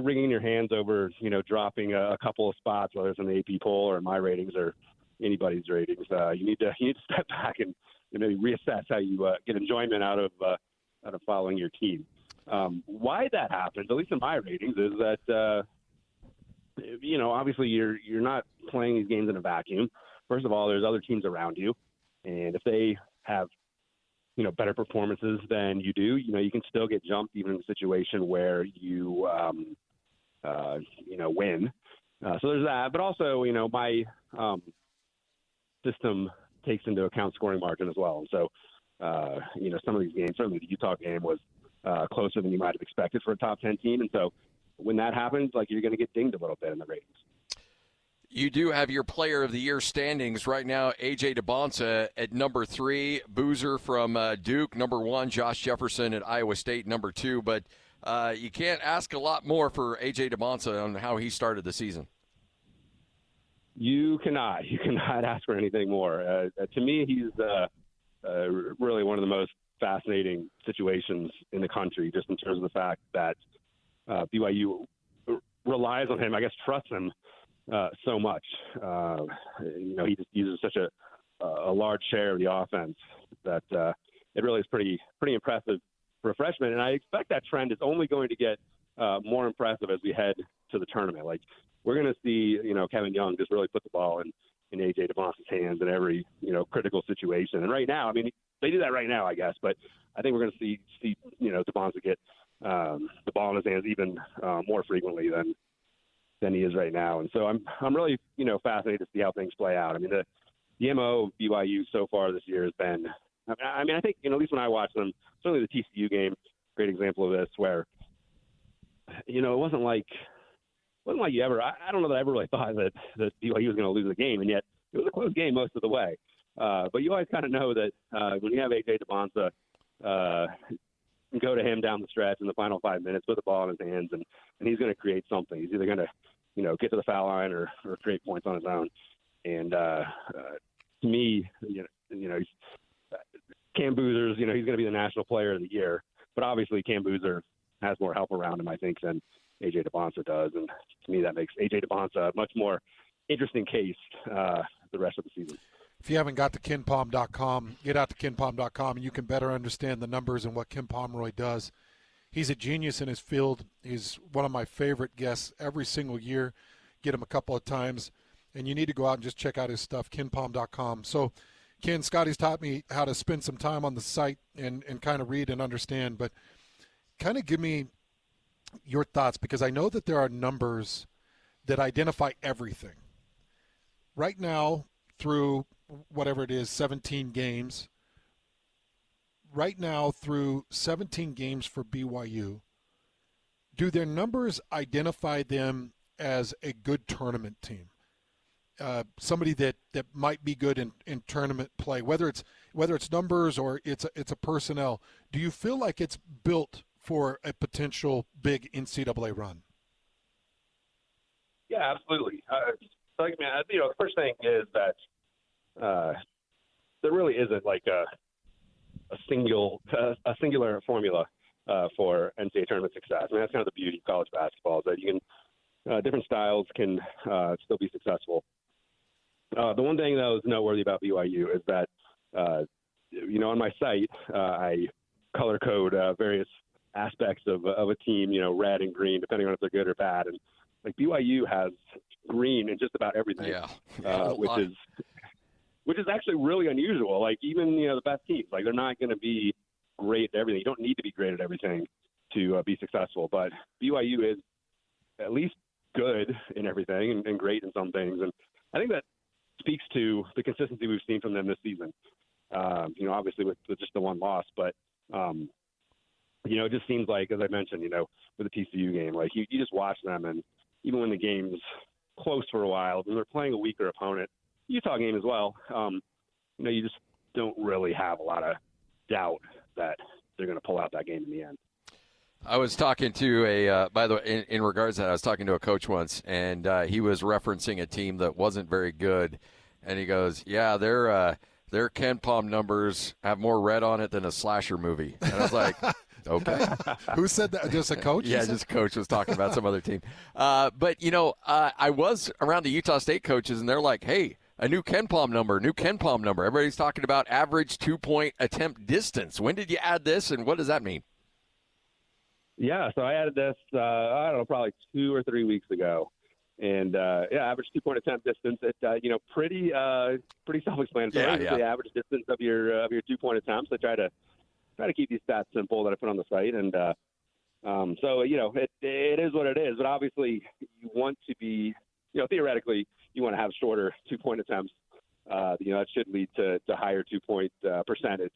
wringing your hands over, dropping a couple of spots, whether it's in the AP poll or my ratings or anybody's ratings, you need to step back and maybe reassess how you get enjoyment out of following your team. Why that happens, at least in my ratings, is that obviously you're not playing these games in a vacuum. First of all, there's other teams around you, and if they have better performances than you do, you can still get jumped even in a situation where you win. So there's that, but also my system takes into account scoring margin as well. And so, some of these games, certainly the Utah game was closer than you might have expected for a top 10 team. And so when that happens, you're going to get dinged a little bit in the ratings. You do have your player of the year standings right now. A.J. DeBonsa at number 3, Boozer from Duke, number 1, Josh Jefferson at Iowa State, number 2. But you can't ask a lot more for A.J. DeBonsa on how he started the season. You cannot ask for anything more. To me, he's really one of the most fascinating situations in the country, just in terms of the fact that BYU relies on him, I guess trusts him so much. He just uses such a large share of the offense that it really is pretty impressive for a freshman. And I expect that trend is only going to get more impressive as we head to the tournament. We're going to see, Kevin Young just really put the ball in A.J. DeBonsa's hands in every, critical situation. And right now, they do that right now, I guess, but I think we're going to see DeBonsa get the ball in his hands even more frequently than he is right now. And so I'm really, fascinated to see how things play out. The MO of BYU so far this year has been, I think, at least when I watch them, certainly the TCU game, great example of this, where, it wasn't like you ever, I don't know that I ever really thought that BYU was going to lose the game, and yet it was a close game most of the way. But you always kind of know that when you have A.J. DeBonsa, go to him down the stretch in the final 5 minutes, put the ball in his hands, and he's going to create something. He's either going to, get to the foul line or create points on his own. And to me, he's, Cam Boozer's, he's going to be the national player of the year. But obviously Cam Boozer has more help around him, I think, than A.J. DeBonsa does. And to me, that makes A.J. DeBonsa a much more interesting case the rest of the season. If you haven't got to KenPom.com, get out to KenPom.com, and you can better understand the numbers and what Ken Pomeroy does. He's a genius in his field. He's one of my favorite guests every single year. Get him a couple of times. And you need to go out and just check out his stuff, KenPom.com. So, Ken, Scotty's taught me how to spend some time on the site and kind of read and understand. But kind of give me your thoughts, because I know that there are numbers that identify everything. Right now, through whatever it is, 17 games. Right now, through 17 games for BYU, do their numbers identify them as a good tournament team? Somebody that might be good in tournament play, whether it's numbers or it's a personnel. Do you feel like it's built for a potential big NCAA run? Yeah, absolutely. The first thing is that there really isn't like a singular formula for NCAA tournament success. That's kind of the beauty of college basketball, is that you can different styles can still be successful. The one thing that was noteworthy about BYU is that on my site I color code various aspects of a team, red and green, depending on if they're good or bad. And BYU has green in just about everything, which is actually really unusual. Even the best teams, they're not going to be great at everything. You don't need to be great at everything to be successful. But BYU is at least good in everything and great in some things. And I think that speaks to the consistency we've seen from them this season. Obviously with just the one loss, but it just seems like, as I mentioned, with the TCU game, you just watch them, and even when the game's close for a while, when they're playing a weaker opponent, Utah game as well. You just don't really have a lot of doubt that they're going to pull out that game in the end. I was talking to by the way, in regards to that, I was talking to a coach once, and he was referencing a team that wasn't very good, and he goes, "Yeah, their Ken Pom numbers have more red on it than a slasher movie." And I was like, "Okay." Who said that? Just a coach? Yeah, just a coach was talking about some other team. But I was around the Utah State coaches, and they're like, "Hey, a new Ken Pom number, new Ken Pom number." Everybody's talking about average 2-point attempt distance. When did you add this, and what does that mean? Yeah, so I added this, I don't know, probably 2 or 3 weeks ago. And, average 2-point attempt distance, pretty self-explanatory. Yeah. The average distance of your 2-point attempts. I try to keep these stats simple that I put on the site. And it is what it is. But obviously you want to be, theoretically, you want to have shorter 2-point attempts. That should lead to higher 2-point percentage.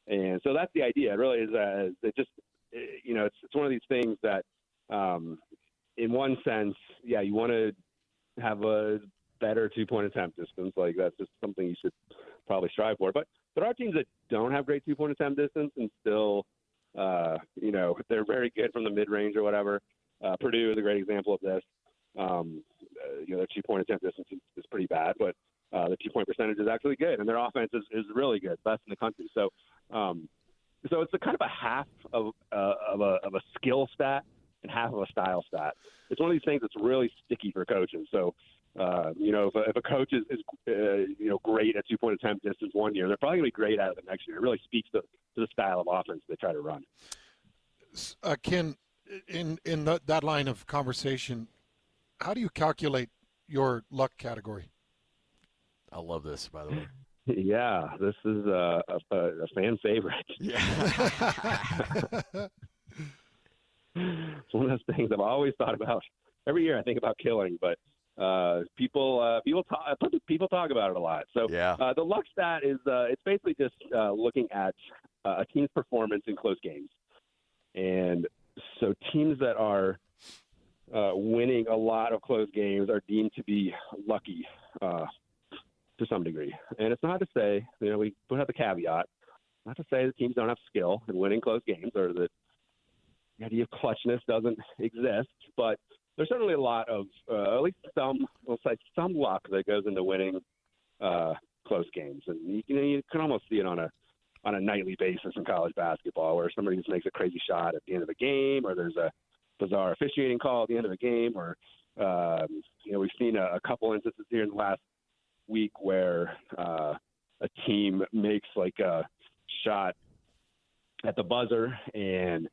And so that's the idea. It really is. It's one of these things that, in one sense, you want to have a better 2-point attempt distance. Like, that's just something you should probably strive for. But there are teams that don't have great 2-point attempt distance and still, they're very good from the mid-range or whatever. Purdue is a great example of this. Their 2-point attempt distance is pretty bad, but the 2-point percentage is actually good, and their offense is really good, best in the country. So it's a kind of a half of a skill stat and half of a style stat. It's one of these things that's really sticky for coaches. So, if a coach is great at 2-point attempt distance one year, they're probably going to be great at it the next year. It really speaks to the style of offense they try to run. Ken, in that line of conversation, how do you calculate your luck category? I love this, by the way. Yeah, this is a fan favorite. Yeah. It's one of those things I've always thought about. Every year I think about killing, but people talk about it a lot. So yeah. The luck stat is it's basically just looking at a team's performance in close games. And so teams that are winning a lot of close games are deemed to be lucky to some degree. And it's not to say, we put out the caveat, not to say that teams don't have skill in winning close games or that the idea of clutchness doesn't exist, but there's certainly a lot of, at least some luck that goes into winning close games. And you can almost see it on a nightly basis in college basketball, where somebody just makes a crazy shot at the end of a game, or there's a bizarre officiating call at the end of a game, or we've seen a couple instances here in the last week where a team makes like a shot at the buzzer, and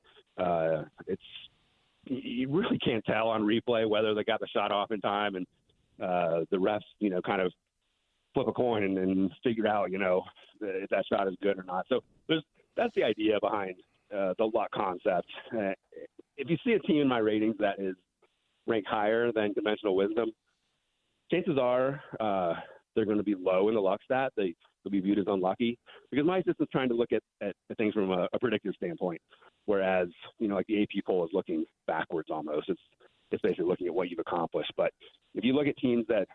you really can't tell on replay whether they got the shot off in time, and the refs kind of flip a coin and figure out if that shot is good or not. So that's the idea behind the luck concept. If you see a team in my ratings that is ranked higher than conventional wisdom, chances are they're going to be low in the luck stat. They'll be viewed as unlucky, because my system's trying to look at things from a predictive standpoint, whereas like the AP poll is looking backwards almost. It's basically looking at what you've accomplished. But if you look at teams that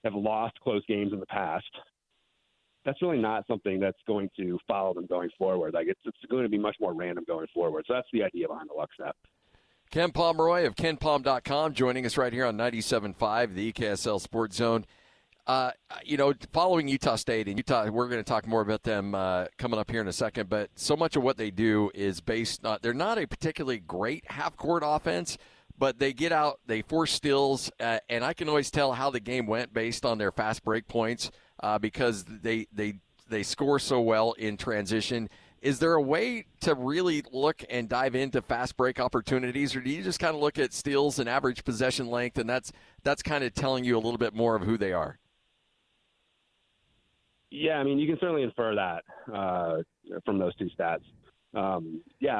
have lost close games in the past, that's really not something that's going to follow them going forward. Like it's going to be much more random going forward. So that's the idea behind the luck stat. Ken Pomeroy of KenPom.com joining us right here on 97.5, the EKSL Sports Zone. Following Utah State, and Utah, we're going to talk more about them coming up here in a second, but so much of what they do is based on, they're not a particularly great half-court offense, but they get out, they force steals, and I can always tell how the game went based on their fast break points because they score so well in transition. Is there a way to really look and dive into fast break opportunities, or do you just kind of look at steals and average possession length, and that's kind of telling you a little bit more of who they are? Yeah, I mean, you can certainly infer that from those two stats. You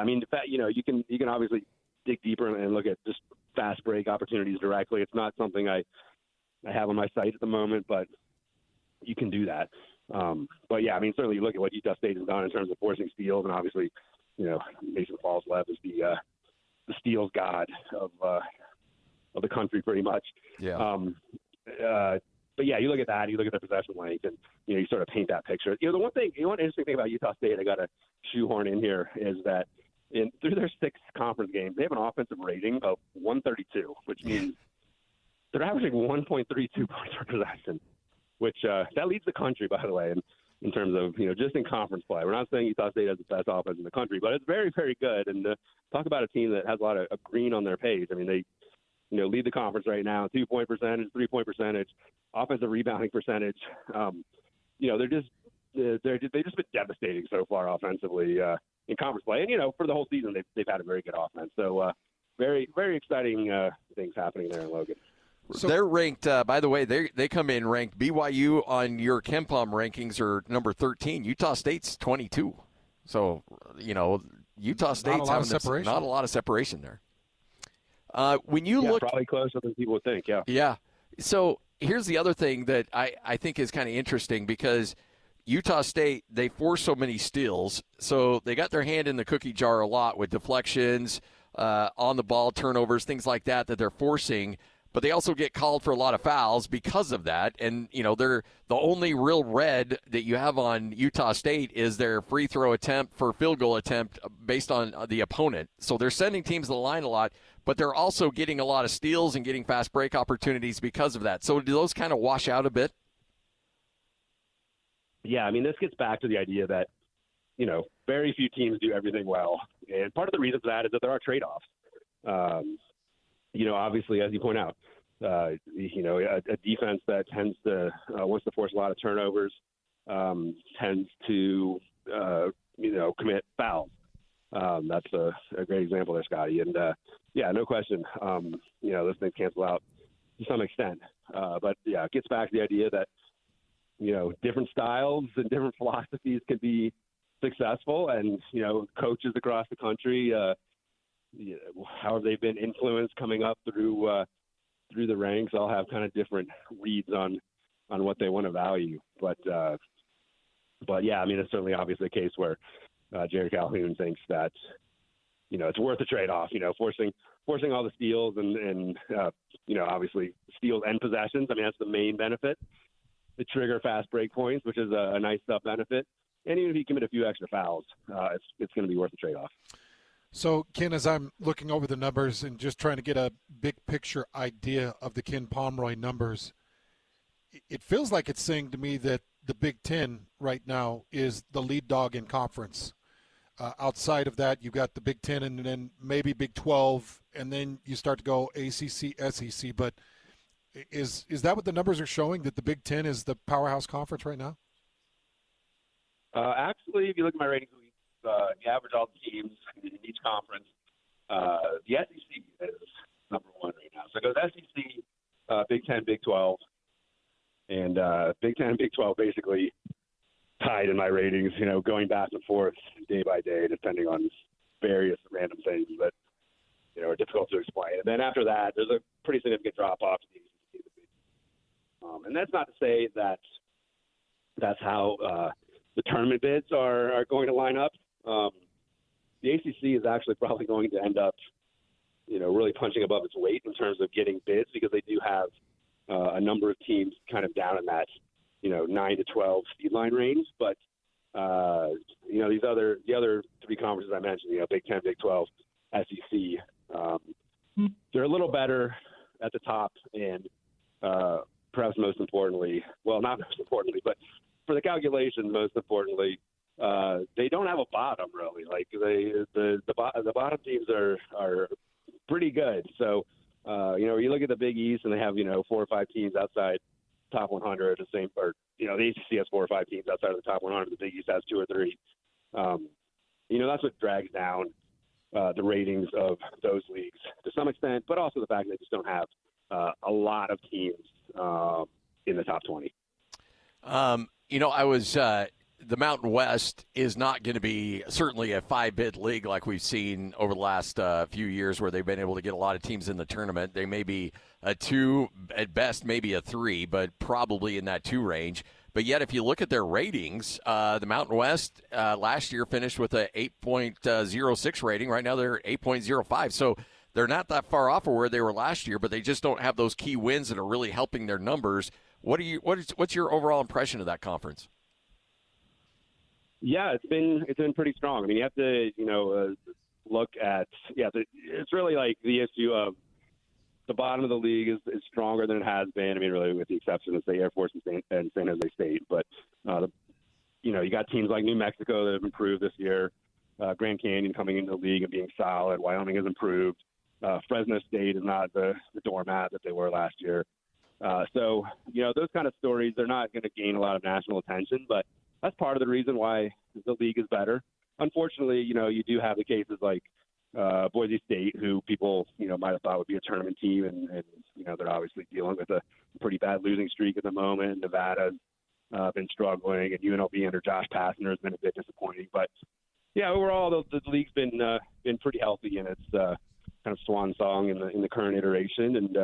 can obviously dig deeper and look at just fast break opportunities directly. It's not something I have on my site at the moment, but you can do that. But yeah, I mean, certainly you look at what Utah State has done in terms of forcing steals, and obviously, Mason Falls-Lev is the steals god of the country, pretty much. Yeah. but yeah, you look at that, you look at the possession length, and you sort of paint that picture. The one interesting thing about Utah State I got to shoehorn in here is that through their 6 conference games, they have an offensive rating of 132, which means they're averaging 1.32 points per possession, which that leads the country, by the way, in terms of just in conference play. We're not saying Utah State has the best offense in the country, but it's very, very good. And talk about a team that has a lot of green on their page. I mean, they lead the conference right now, 2-point percentage, 3-point percentage, offensive rebounding percentage. They've just been devastating so far offensively in conference play. And for the whole season, they've had a very good offense. So very, very exciting things happening there in Logan. So they're ranked, by the way, they come in ranked. BYU on your KenPom rankings are number 13. Utah State's 22. So, Utah State's not a lot of separation there. When you look, probably closer than people would think. Yeah. Yeah. So here's the other thing that I think is kind of interesting, because Utah State, they force so many steals, so they got their hand in the cookie jar a lot with deflections, on the ball, turnovers, things like that they're forcing. But they also get called for a lot of fouls because of that. And, they're the only real red that you have on Utah State is their free throw attempt for field goal attempt based on the opponent. So they're sending teams to the line a lot, but they're also getting a lot of steals and getting fast break opportunities because of that. So do those kind of wash out a bit? Yeah, I mean, this gets back to the idea that, very few teams do everything well. And part of the reason for that is that there are trade-offs. Obviously, as you point out, a defense that tends to wants to force a lot of turnovers tends to commit fouls. That's a great example there, Scotty. And no question, those things cancel out to some extent. But it gets back to the idea that different styles and different philosophies can be successful, and coaches across the country. How they've been influenced coming up through the ranks, all have kind of different reads on what they want to value. But yeah, I mean, it's certainly obviously a case where Jerry Calhoun thinks that it's worth a trade-off. Forcing all the steals and obviously steals and possessions. I mean, that's the main benefit. The trigger fast break points, which is a nice sub benefit. And even if you commit a few extra fouls, it's going to be worth the trade-off. So, Ken, as I'm looking over the numbers and just trying to get a big picture idea of the Ken Pomeroy numbers, it feels like it's saying to me that the Big Ten right now is the lead dog in conference. Outside of that, you've got the Big Ten and then maybe Big 12, and then you start to go ACC, SEC. But is that what the numbers are showing, that the Big Ten is the powerhouse conference right now? Actually, if you look at my ratings, you average all the teams in each conference. The SEC is number one right now. So it goes SEC, Big Ten, Big 12, and Big Ten and Big 12 basically tied in my ratings, going back and forth day by day, depending on various random things that, are difficult to explain. And then after that, there's a pretty significant drop-off to the ACC. And that's not to say that that's how the tournament bids are going to line up. The ACC is actually probably going to end up, really punching above its weight in terms of getting bids, because they do have a number of teams kind of down in that, 9 to 12 seed line range. But, the other three conferences I mentioned, Big 10, Big 12, SEC, they're a little better at the top, and perhaps most importantly, well, not most importantly, but for the calculation, most importantly, they don't have a bottom really. Like the bottom teams are pretty good. So you look at the Big East and they have 4 or 5 teams outside top 100. The ACC has 4 or 5 teams outside of the top 100. The Big East has 2 or 3. That's what drags down the ratings of those leagues to some extent, but also the fact that they just don't have a lot of teams in the top 20. The Mountain West is not going to be certainly a 5-bid league like we've seen over the last few years, where they've been able to get a lot of teams in the tournament. They may be a 2, at best maybe a 3, but probably in that 2 range. But yet, if you look at their ratings, the Mountain West last year finished with a 8.06 rating. Right now they're 8.05. So they're not that far off of where they were last year, but they just don't have those key wins that are really helping their numbers. What's your overall impression of that conference? Yeah, it's been pretty strong. I mean, you have to look at it's really like the issue of the bottom of the league is stronger than it has been. I mean, really, with the exception of the Air Force and San Jose State, but you got teams like New Mexico that have improved this year. Grand Canyon coming into the league and being solid. Wyoming has improved. Fresno State is not the doormat that they were last year. So those kind of stories, they're not going to gain a lot of national attention, but that's part of the reason why the league is better. Unfortunately, you do have the cases like Boise State, who people, might have thought would be a tournament team, and they're obviously dealing with a pretty bad losing streak at the moment. Nevada's been struggling, and UNLV under Josh Pastner has been a bit disappointing. But yeah, overall, the league's been pretty healthy in its kind of swan song in the current iteration, and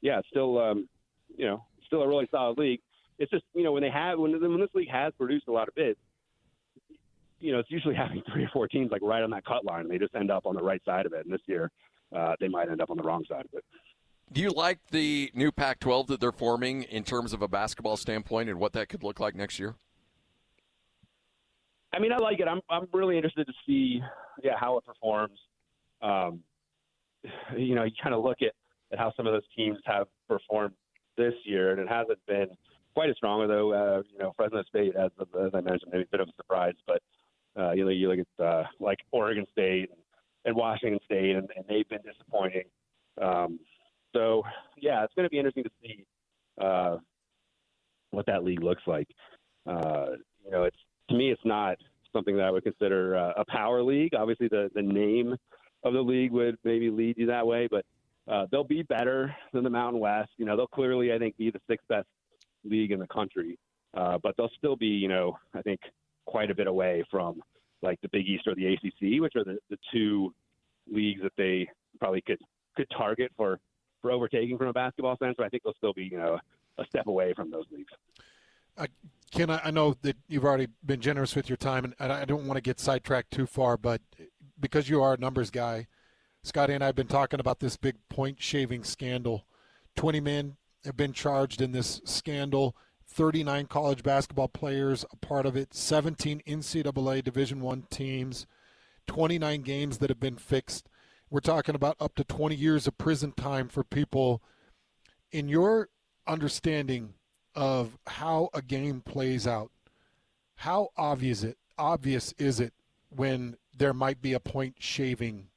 it's still still a really solid league. It's just when this league has produced a lot of bids, it's usually having 3 or 4 teams like right on that cut line. They just end up on the right side of it, and this year they might end up on the wrong side of it. Do you like the new Pac-12 that they're forming in terms of a basketball standpoint and what that could look like next year? I mean, I like it. I'm really interested to see how it performs. You kind of look at how some of those teams have performed this year, and it hasn't been quite as strong, although Fresno State, as I mentioned, maybe a bit of a surprise. But you look at like Oregon State and Washington State, and they've been disappointing. So it's going to be interesting to see what that league looks like. It's to me, it's not something that I would consider a power league. Obviously, the name of the league would maybe lead you that way, but they'll be better than the Mountain West. They'll clearly, I think, be the 6th best league in the country, but they'll still be, I think, quite a bit away from like the Big East or the ACC, which are the 2 leagues that they probably could target for overtaking from a basketball sense. But I think they'll still be, a step away from those leagues. Ken, I know that you've already been generous with your time, and I don't want to get sidetracked too far, but because you are a numbers guy, Scotty and I have been talking about this big point-shaving scandal. 20 men have been charged in this scandal, 39 college basketball players a part of it, 17 NCAA Division I teams, 29 games that have been fixed. We're talking about up to 20 years of prison time for people. In your understanding of how a game plays out, how obvious is it when there might be a point-shaving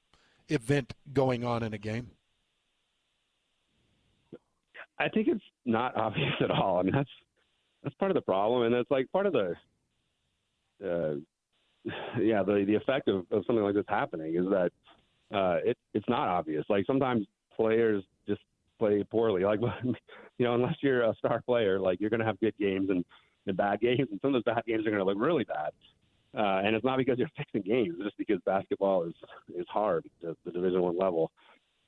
event going on in a game? I think it's not obvious at all. I mean, that's part of the problem, and it's like part of the effect of something like this happening is that it's not obvious. Like sometimes players just play poorly. Like unless you're a star player, like you're going to have good games and bad games, and some of those bad games are going to look really bad. And it's not because you're fixing games; it's just because basketball is hard at the Division I level.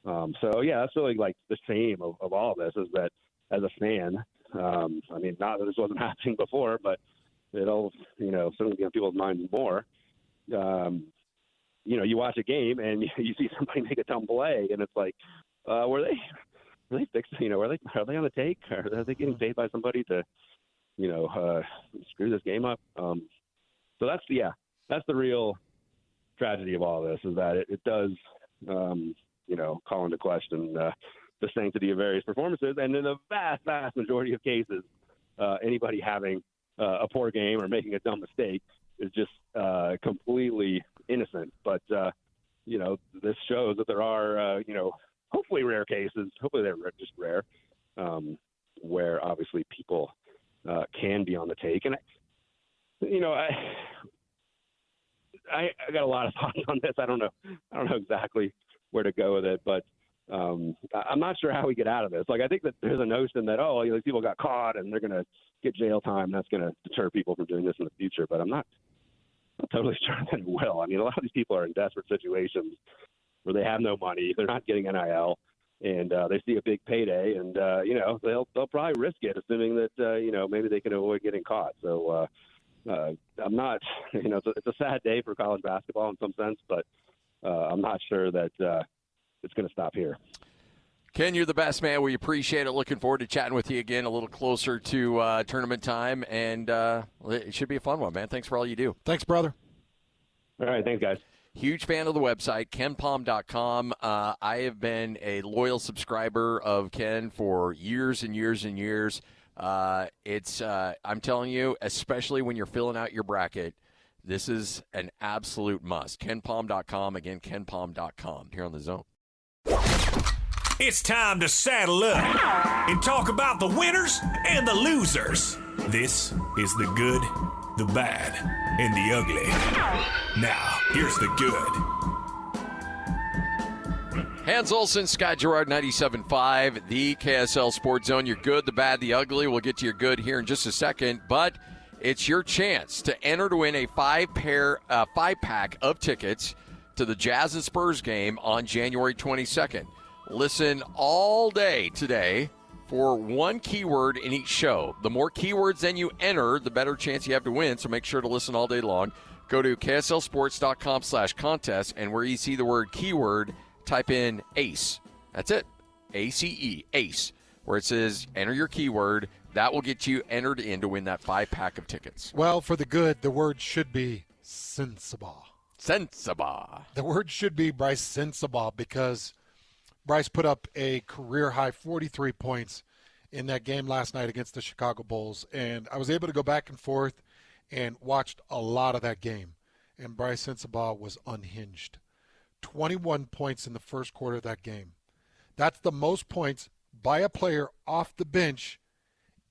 That's really like the shame of all of this is that as a fan, I mean, not that this wasn't happening before, but it'll certainly be on people's minds more. You watch a game and you see somebody make a dumb play, and it's like, were they fixing? Are they on the take? Are they getting paid by somebody to screw this game up? So that's the real tragedy of all this is that it does, call into question the sanctity of various performances. And in the vast, vast majority of cases, anybody having a poor game or making a dumb mistake is just completely innocent. But, this shows that there are, hopefully rare cases, hopefully they're just rare, where obviously people can be on the take. And, I got a lot of thoughts on this. I don't know exactly where to go with it, but I'm not sure how we get out of this. Like, I think that there's a notion that, these people got caught and they're going to get jail time. That's going to deter people from doing this in the future. But I'm not totally sure that it will. I mean, a lot of these people are in desperate situations where they have no money. They're not getting NIL, and they see a big payday, and, they'll probably risk it, assuming that, maybe they can avoid getting caught. So I'm not, it's a sad day for college basketball in some sense, but I'm not sure that it's going to stop here. Ken, you're the best, man. We appreciate it. Looking forward to chatting with you again a little closer to tournament time, and it should be a fun one, man. Thanks for all you do. Thanks, brother. All right, thanks, guys. Huge fan of the website, kenpom.com. I have been a loyal subscriber of Ken for years and years and years. I'm telling you, especially when you're filling out your bracket, this is an absolute must. kenpom.com. Again, kenpom.com here on The Zone. It's time to saddle up and talk about the winners and the losers. This is the good, the bad, and the ugly. Now, here's the good. Hans Olsen, Scott Gerard, 97.5, the KSL Sports Zone. Your good, the bad, the ugly. We'll get to your good here in just a second, but it's your chance to enter to win a five-pack of tickets to the Jazz and Spurs game on January 22nd. Listen all day today for one keyword in each show. The more keywords than you enter, the better chance you have to win, so make sure to listen all day long. Go to kslsports.com/contest, and where you see the word keyword, type in ACE. That's it. ACE, ACE, where it says enter your keyword. That will get you entered in to win that 5-pack of tickets. Well, for the good, the word should be sensible. Sensible. The word should be Bryce Sensabaugh, because Bryce put up a career-high 43 points in that game last night against the Chicago Bulls, and I was able to go back and forth and watched a lot of that game, and Bryce Sensabaugh was unhinged. 21 points in the first quarter of that game. That's the most points by a player off the bench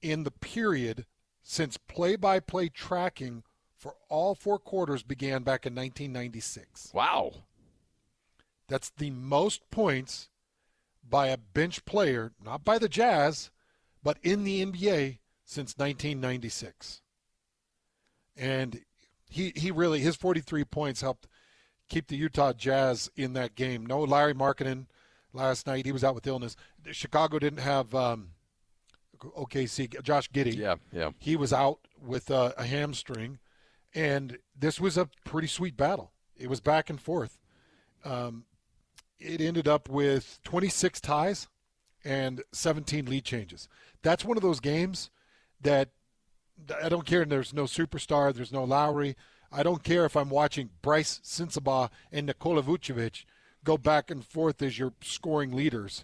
in the period since play-by-play tracking for all 4 quarters began back in 1996. Wow. That's the most points by a bench player, not by the Jazz, but in the NBA since 1996. And he really, his 43 points helped keep the Utah Jazz in that game. No Larry Markkinen last night. He was out with illness. Chicago didn't have OKC, Josh Giddey. Yeah. He was out with a hamstring. And this was a pretty sweet battle. It was back and forth. It ended up with 26 ties and 17 lead changes. That's one of those games that I don't care. There's no superstar. There's no Lowry. I don't care if I'm watching Bryce Sensabaugh and Nikola Vucevic go back and forth as your scoring leaders.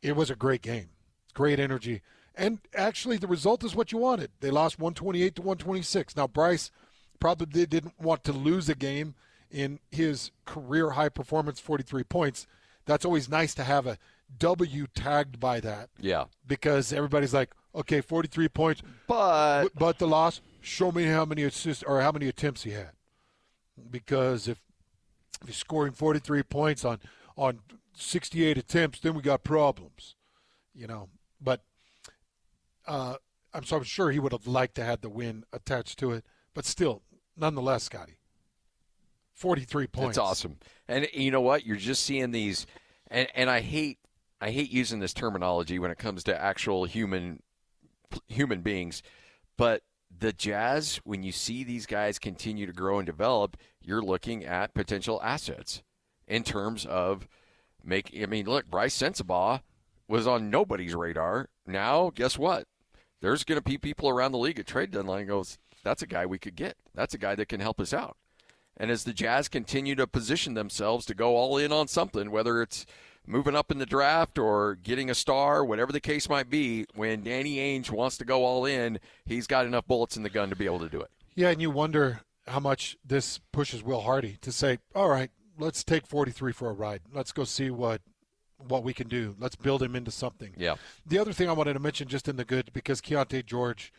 It was a great game. Great energy. And actually, the result is what you wanted. They lost 128 to 126. Now, Bryce probably didn't want to lose a game in his career high performance, 43 points. That's always nice to have a W tagged by that. Yeah. Because everybody's like, okay, 43 points. But the loss, show me how many assists or how many attempts he had. Because if he's scoring 43 points on 68 attempts, then we got problems. But I'm sure he would have liked to have the win attached to it. But still, nonetheless, Scotty, 43 points. That's awesome. And you know what? You're just seeing these, and I hate using this terminology when it comes to actual human beings, but the Jazz, when you see these guys continue to grow and develop, you're looking at potential assets in terms of look, Bryce Sensabaugh was on nobody's radar. Now, guess what? There's going to be people around the league at trade deadline and goes, that's a guy we could get. That's a guy that can help us out. And as the Jazz continue to position themselves to go all in on something, whether it's moving up in the draft or getting a star, whatever the case might be, when Danny Ainge wants to go all in, he's got enough bullets in the gun to be able to do it. Yeah, and you wonder how much this pushes Will Hardy to say, all right, let's take 43 for a ride. Let's go see what we can do. Let's build him into something. Yeah. The other thing I wanted to mention just in the good, because Keontae George,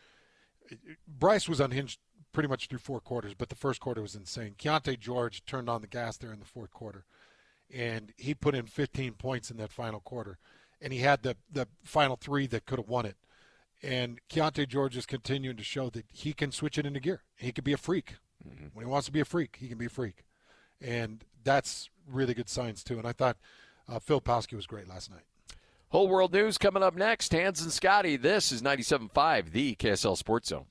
Bryce was unhinged pretty much through 4 quarters, but the first quarter was insane. Keontae George turned on the gas there in the fourth quarter, and he put in 15 points in that final quarter, and he had the final 3 that could have won it. And Keontae George is continuing to show that he can switch it into gear. He can be a freak. Mm-hmm. When he wants to be a freak, he can be a freak. And that's really good signs, too. And I thought Phil Pawski was great last night. Whole World News coming up next. Hans and Scotty, this is 97.5, the KSL Sports Zone.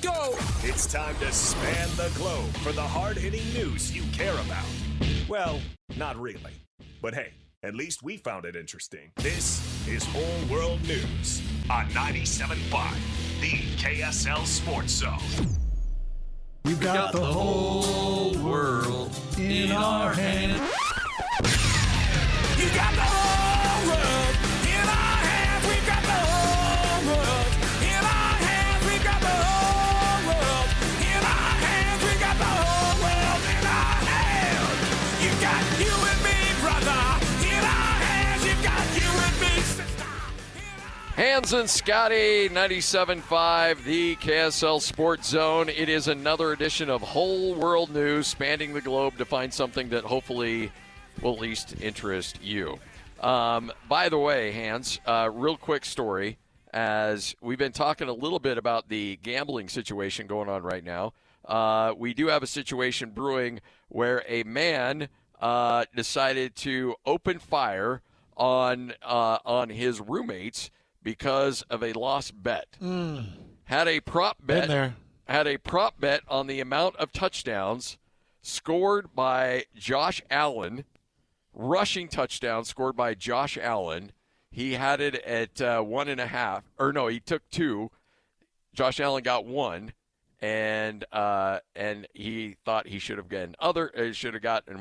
Go! It's time to span the globe for the hard-hitting news you care about. Well, not really. But hey, At least we found it interesting. This is Whole World News on 97.5, the KSL Sports Zone. We've got the whole world in our hands. You got the whole world in our hands. We've got the whole world in our hands. We've got the whole world in our hands. We've got the whole world in our hands. You got you and me, brother, in our hands. You've got you and me, sister. Hans and Scotty, 97.5, the KSL Sports Zone. It is another edition of Whole World News, spanning the globe to find something that hopefully will at least interest you. By the way, Hans, real quick story, as we've been talking a little bit about the gambling situation going on right now. We do have a situation brewing where a man decided to open fire on his roommates because of a lost bet. Had a prop bet. Had a prop bet on the amount of touchdowns scored by Josh Allen. Rushing touchdown scored by Josh Allen. He had it at 1.5. Or no, he took 2. Josh Allen got 1, and he thought he should have gotten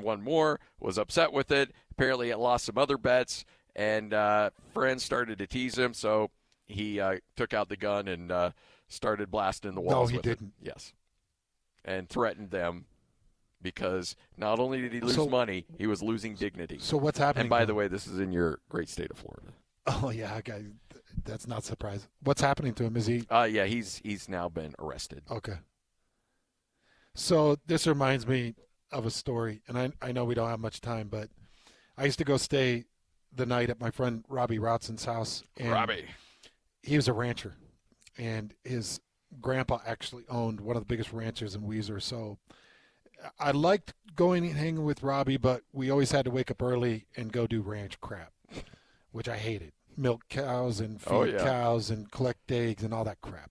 1 more. Was upset with it. Apparently, it lost some other bets, and friends started to tease him. So he took out the gun and started blasting the walls. No, he with didn't. It. Yes, and threatened them. Because not only did he lose money, he was losing dignity. So what's happening? And by the way, this is in your great state of Florida. Oh yeah, okay. That's not surprising. What's happening to him? Is he? Yeah, he's now been arrested. Okay. So this reminds me of a story, and I know we don't have much time, but I used to go stay the night at my friend Robbie Rotson's house. And Robbie. He was a rancher, and his grandpa actually owned one of the biggest ranches in Weezer. So I liked going and hanging with Robbie, but we always had to wake up early and go do ranch crap, which I hated. Milk cows and feed cows and collect eggs and all that crap.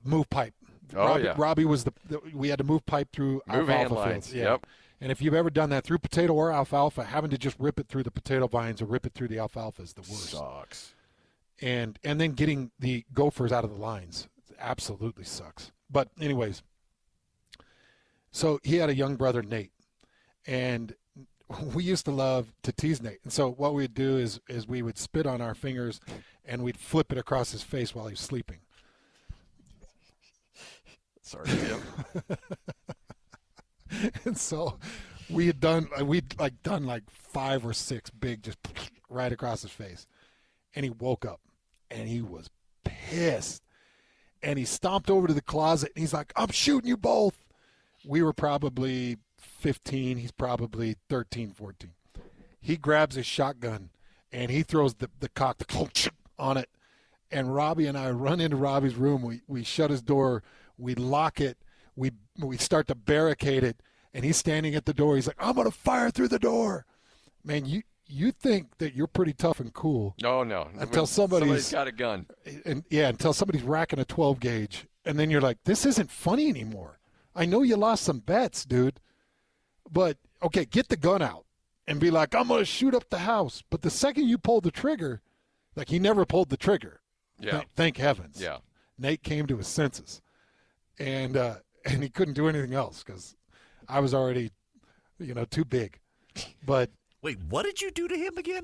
Move pipe. Robbie was we had to move pipe through alfalfa fields. Yeah. Yep. And if you've ever done that through potato or alfalfa, having to just rip it through the potato vines or rip it through the alfalfa is the worst. Sucks. And then getting the gophers out of the lines absolutely sucks. But anyways, so he had a young brother, Nate, and we used to love to tease Nate. And so what we'd do is we would spit on our fingers and we'd flip it across his face while he was sleeping. Sorry, Jim. And so we'd done like 5 or 6 big just right across his face. And he woke up and he was pissed. And he stomped over to the closet and he's like, "I'm shooting you both." We were probably 15. He's probably 13, 14. He grabs his shotgun, and he throws the cock on it. And Robbie and I run into Robbie's room. We shut his door. We lock it. We start to barricade it. And he's standing at the door. He's like, "I'm going to fire through the door." Man, you think that you're pretty tough and cool. No. Until somebody's got a gun. Until somebody's racking a 12 gauge. And then you're like, this isn't funny anymore. I know you lost some bets, dude, but, okay, get the gun out and be like, "I'm going to shoot up the house." But the second you pull the trigger, like he never pulled the trigger. Yeah. Thank heavens. Yeah. Nate came to his senses, and he couldn't do anything else because I was already, too big. But wait, what did you do to him again?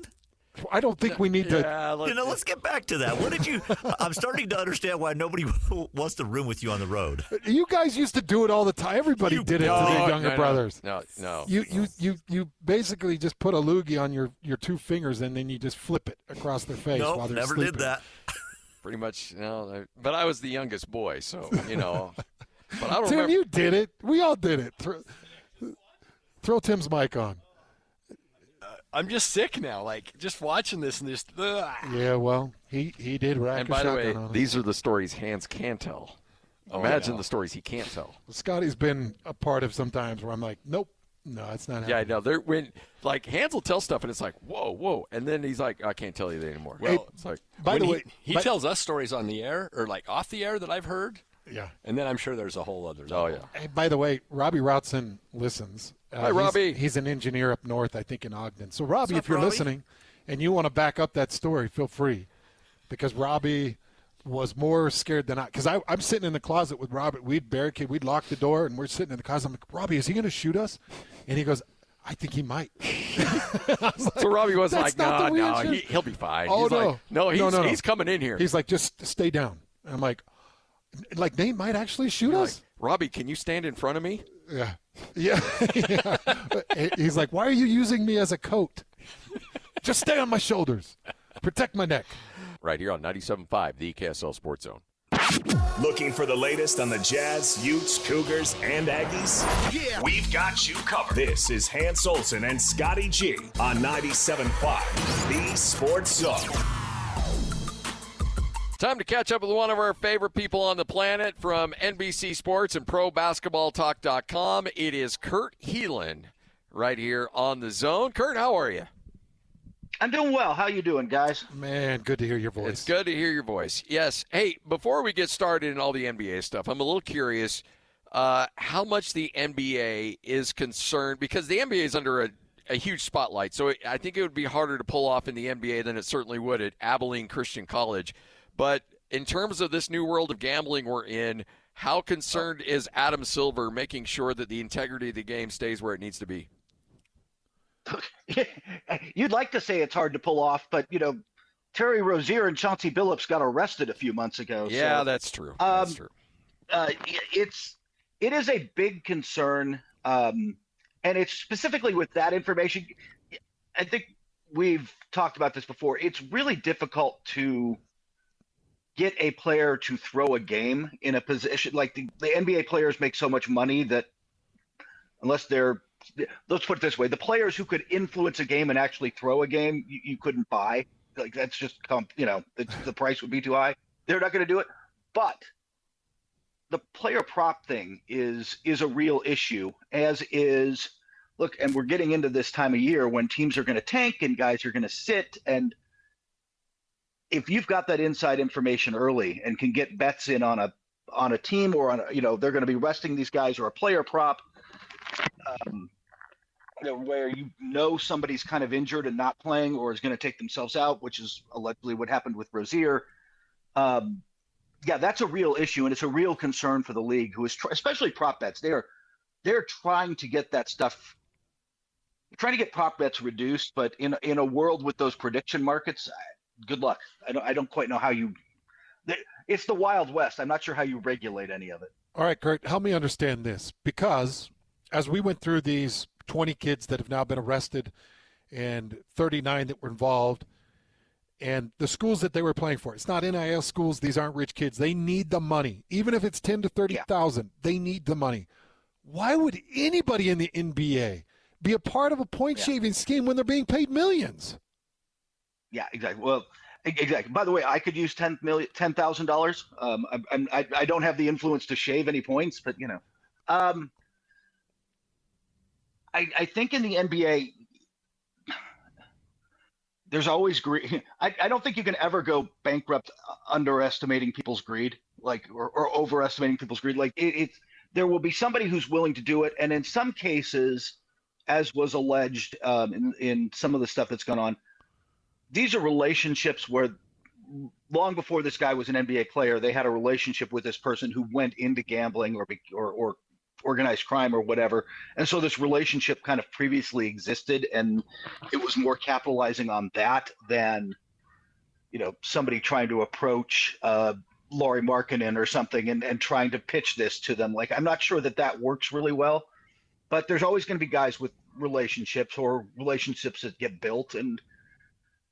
I don't think we need to. Let's get back to that. What did you? I'm starting to understand why nobody wants to room with you on the road. You guys used to do it all the time. Everybody did it to their younger brothers. No. You basically just put a loogie on your 2 fingers and then you just flip it across their face while they're never sleeping. did that. Pretty much, but I was the youngest boy, so, But I don't Tim, remember. you did it. We all did it. Throw Tim's mic on. I'm just sick now, like just watching this and just. Yeah, well, he did rack And a by the shotgun way, on us. these are the stories Hans can tell. Imagine the stories he can't tell. Scotty's been a part of sometimes where I'm like, nope, no, it's not happening. Yeah, I know. When Hans will tell stuff and it's like, whoa, and then he's like, "I can't tell you that anymore." Well, it's like, by the way, he tells us stories on the air or like off the air that I've heard. Yeah. And then I'm sure there's a whole other level. Oh, yeah. Hey, by the way, Robbie Routson listens. Hi, Robbie. He's an engineer up north, I think, in Ogden. So, Robbie, What's if you're up, Robbie? listening and you want to back up that story, feel free. Because Robbie was more scared than I. Because I'm sitting in the closet with Robert. We'd barricade. We'd lock the door, and we're sitting in the closet. I'm like, Robbie, is he going to shoot us? And he goes, I think he might. So Robbie was like, "That's not the no, reaction." he'll be fine. Oh, he's no. like, no, No. he's coming in here. He's like, just stay down. And I'm like Nate might actually shoot You're us. like, Robbie, can you stand in front of me? Yeah. Yeah. He's like, why are you using me as a coat? Just stay on my shoulders. Protect my neck. Right here on 97.5, the KSL Sports Zone. Looking for the latest on the Jazz, Utes, Cougars, and Aggies? Yeah. We've got you covered. This is Hans Olsen and Scotty G on 97.5, the Sports Zone. Time to catch up with one of our favorite people on the planet from NBC Sports and ProBasketballTalk.com. It is Kurt Helin right here on the Zone. Kurt, how are you? I'm doing well. How you doing, guys? Man, good to hear your voice. It's good to hear your voice. Yes. Hey, before we get started in all the NBA stuff, I'm a little curious how much the NBA is concerned, because the NBA is under a huge spotlight. So I think it would be harder to pull off in the NBA than it certainly would at Abilene Christian College. But in terms of this new world of gambling we're in, how concerned is Adam Silver making sure that the integrity of the game stays where it needs to be? You'd like to say it's hard to pull off, but, Terry Rozier and Chauncey Billups got arrested a few months ago. Yeah, so, that's true. That's true. It is a big concern, and it's specifically with that information. I think we've talked about this before. It's really difficult to get a player to throw a game in a position like the NBA players make so much money that unless let's put it this way, the players who could influence a game and actually throw a game, you couldn't buy. Like, that's just, the price would be too high. They're not going to do it. But the player prop thing is a real issue, as is, look, and we're getting into this time of year when teams are going to tank and guys are going to sit. And if you've got that inside information early and can get bets in on a team or they're going to be resting these guys, or a player prop, where somebody's kind of injured and not playing or is going to take themselves out, which is allegedly what happened with Rozier. That's a real issue, and it's a real concern for the league, who is especially prop bets. They're trying to get that stuff, trying to get prop bets reduced, but in a world with those prediction markets, good luck. I don't quite know how it's the Wild West. I'm not sure how you regulate any of it. All right, Kurt, help me understand this, because as we went through these 20 kids that have now been arrested and 39 that were involved, and the schools that they were playing for, it's not NIL schools. These aren't rich kids. They need the money. Even if it's 10 to 30,000, they need the money. Why would anybody in the NBA be a part of a point-shaving scheme when they're being paid millions? Yeah, exactly. Well, exactly. By the way, I could use $10,000. I don't have the influence to shave any points, but I think in the NBA, there's always greed. I don't think you can ever go bankrupt underestimating people's greed, or overestimating people's greed. There will be somebody who's willing to do it, and in some cases, as was alleged in some of the stuff that's gone on, these are relationships where long before this guy was an NBA player, they had a relationship with this person who went into gambling or organized crime or whatever. And so this relationship kind of previously existed, and it was more capitalizing on that than, somebody trying to approach Lauri Markkanen or something and trying to pitch this to them. I'm not sure that works really well, but there's always going to be guys with relationships or relationships that get built, and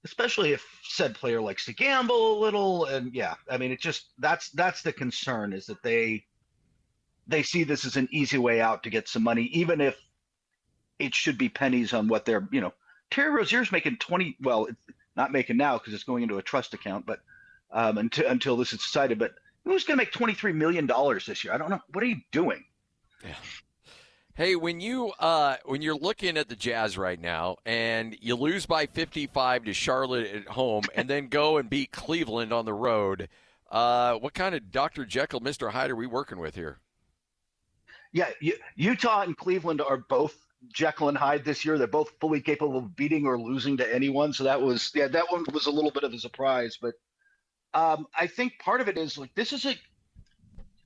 especially if said player likes to gamble a little. And it just, that's the concern, is that they see this as an easy way out to get some money, even if it should be pennies on what they're, Terry Rozier's making 20. Well, it's not making now because it's going into a trust account, but until this is decided, but who's going to make $23 million this year? I don't know. What are you doing? Yeah. Hey, when you're looking at the Jazz right now and you lose by 55 to Charlotte at home and then go and beat Cleveland on the road, What kind of Dr. Jekyll, Mr. Hyde are we working with here? Yeah, Utah and Cleveland are both Jekyll and Hyde this year. They're both fully capable of beating or losing to anyone. So that one was a little bit of a surprise. But I think part of it is like this is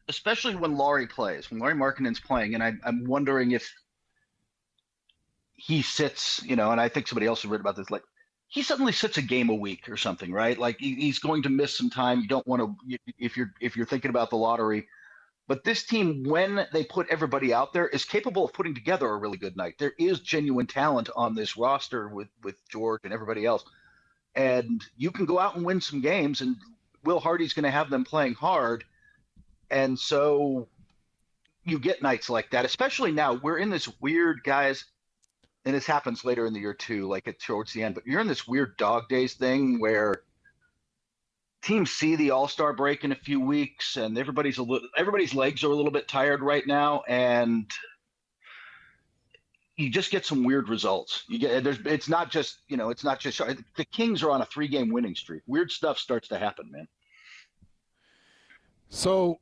especially when Lauri Markkanen's playing, and I'm wondering if he sits, and I think somebody else has written about this, like he suddenly sits a game a week or something, right? Like he's going to miss some time. You don't want to if you're thinking about the lottery. But this team, when they put everybody out there, is capable of putting together a really good night. There is genuine talent on this roster with George and everybody else. And you can go out and win some games, and Will Hardy's going to have them playing hard. And so you get nights like that, especially now. We're in this weird, guys, and this happens later in the year too, like towards the end. But you're in this weird dog days thing where teams see the All-Star break in a few weeks, and everybody's legs are a little bit tired right now, and you just get some weird results. It's not just the Kings are on a 3-game winning streak. Weird stuff starts to happen, man. So,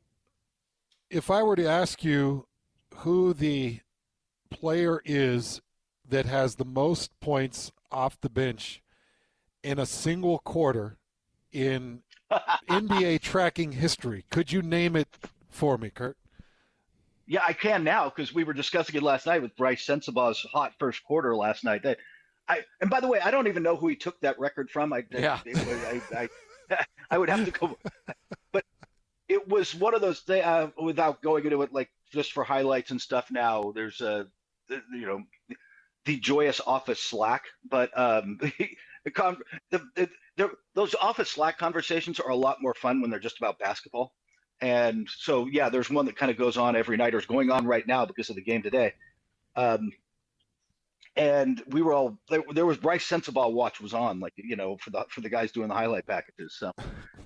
if I were to ask you who the player is that has the most points off the bench in a single quarter in NBA tracking history, could you name it for me, Kurt? Yeah, I can now because we were discussing it last night with Bryce Sensabaugh's hot first quarter last night. And by the way, I don't even know who he took that record from. I would have to go, but it was one of those things. Without going into it, like just for highlights and stuff. Now there's the joyous office Slack, but those office Slack conversations are a lot more fun when they're just about basketball. And so, yeah, there's one that kind of goes on every night, or is going on right now because of the game today. And we were all there was Bryce Sensabaugh watch was on, like, for the guys doing the highlight packages. So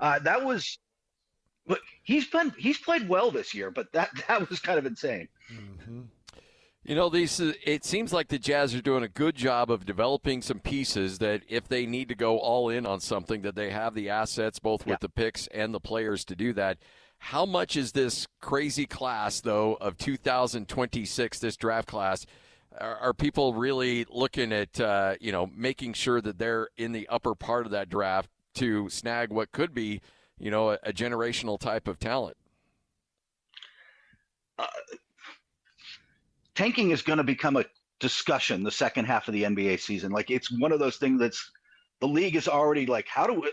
that was, but he's played well this year, but that was kind of insane. Mm-hmm. It seems like the Jazz are doing a good job of developing some pieces that if they need to go all in on something, that they have the assets, both with the picks and the players to do that. How much is this crazy class, though, of 2026, this draft class, are people really looking at, making sure that they're in the upper part of that draft to snag what could be, a generational type of talent? Tanking is going to become a discussion the second half of the NBA season. Like, it's one of those things that's the league is already like,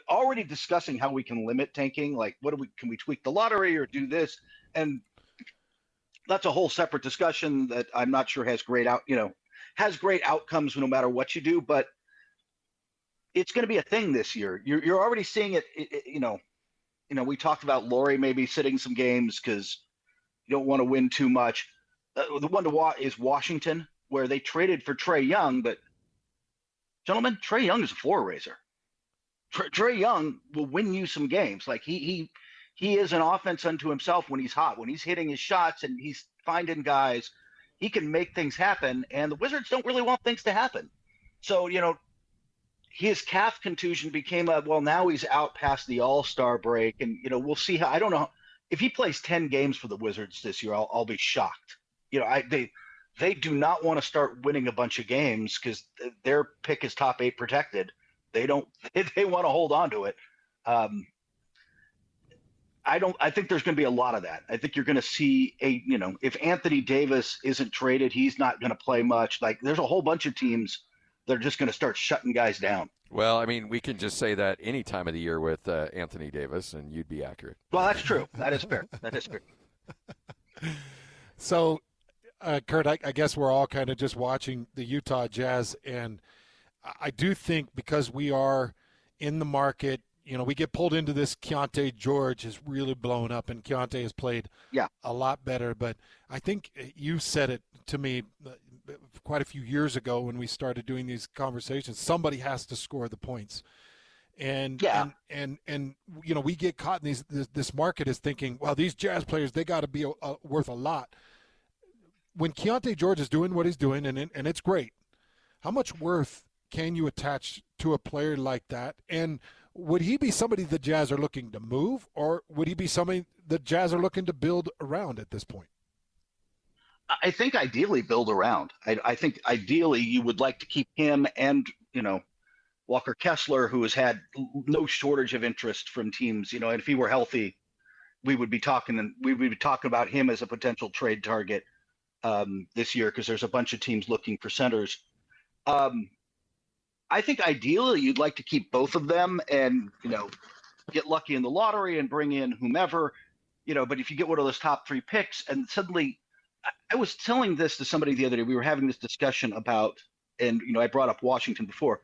already discussing how we can limit tanking. Like, can we tweak the lottery or do this? And that's a whole separate discussion that I'm not sure has great outcomes no matter what you do, but it's going to be a thing this year. You're already seeing it. We talked about Lauri maybe sitting some games because you don't want to win too much. The one to watch is Washington, where they traded for Trae Young, but gentlemen, Trae Young is a floor raiser. Trae Young will win you some games. Like he is an offense unto himself when he's hot, when he's hitting his shots and he's finding guys. He can make things happen, and the Wizards don't really want things to happen. So his calf contusion became now he's out past the All-Star break, and we'll see how. I don't know if he plays 10 games for the Wizards this year. I'll be shocked. They do not want to start winning a bunch of games because their pick is top 8 protected. They want to hold on to it. I think there's going to be a lot of that. I think you're going to see if Anthony Davis isn't traded, he's not going to play much. Like, there's a whole bunch of teams that are just going to start shutting guys down. Well, I mean, we can just say that any time of the year with Anthony Davis, and you'd be accurate. Well, that's true. That is fair. So, Kurt, I guess we're all kind of just watching the Utah Jazz, and I do think because we are in the market, we get pulled into this. Keontae George has really blown up, and Keontae has played a lot better. But I think you said it to me quite a few years ago when we started doing these conversations. Somebody has to score the points. And we get caught in this market is thinking, well, these Jazz players, they got to be worth a lot. When Keontae George is doing what he's doing, and it's great, how much worth can you attach to a player like that? And would he be somebody the Jazz are looking to move, or would he be somebody the Jazz are looking to build around at this point? I think ideally build around. I think ideally you would like to keep him and, Walker Kessler, who has had no shortage of interest from teams, and if he were healthy, we would be talking about him as a potential trade target this year, because there's a bunch of teams looking for centers. I think ideally you'd like to keep both of them and, get lucky in the lottery and bring in whomever, but if you get one of those top 3 picks and suddenly I was telling this to somebody the other day, we were having this discussion about, and, I brought up Washington before.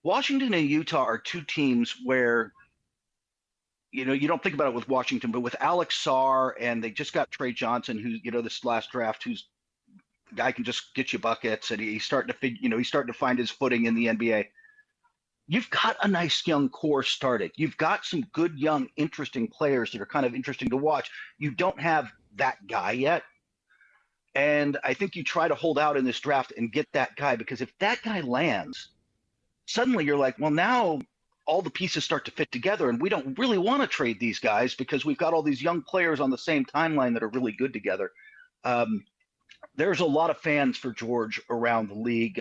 Washington and Utah are 2 teams where, you don't think about it with Washington, but with Alex Sarr, and they just got Trey Johnson, who, this last draft, who's a guy can just get you buckets, and he's starting to find his footing in the NBA. You've got a nice young core started. You've got some good, young, interesting players that are kind of interesting to watch. You don't have that guy yet. And I think you try to hold out in this draft and get that guy, because if that guy lands, suddenly you're like, well, now all the pieces start to fit together, and we don't really want to trade these guys because we've got all these young players on the same timeline that are really good together. There's a lot of fans for George around the league.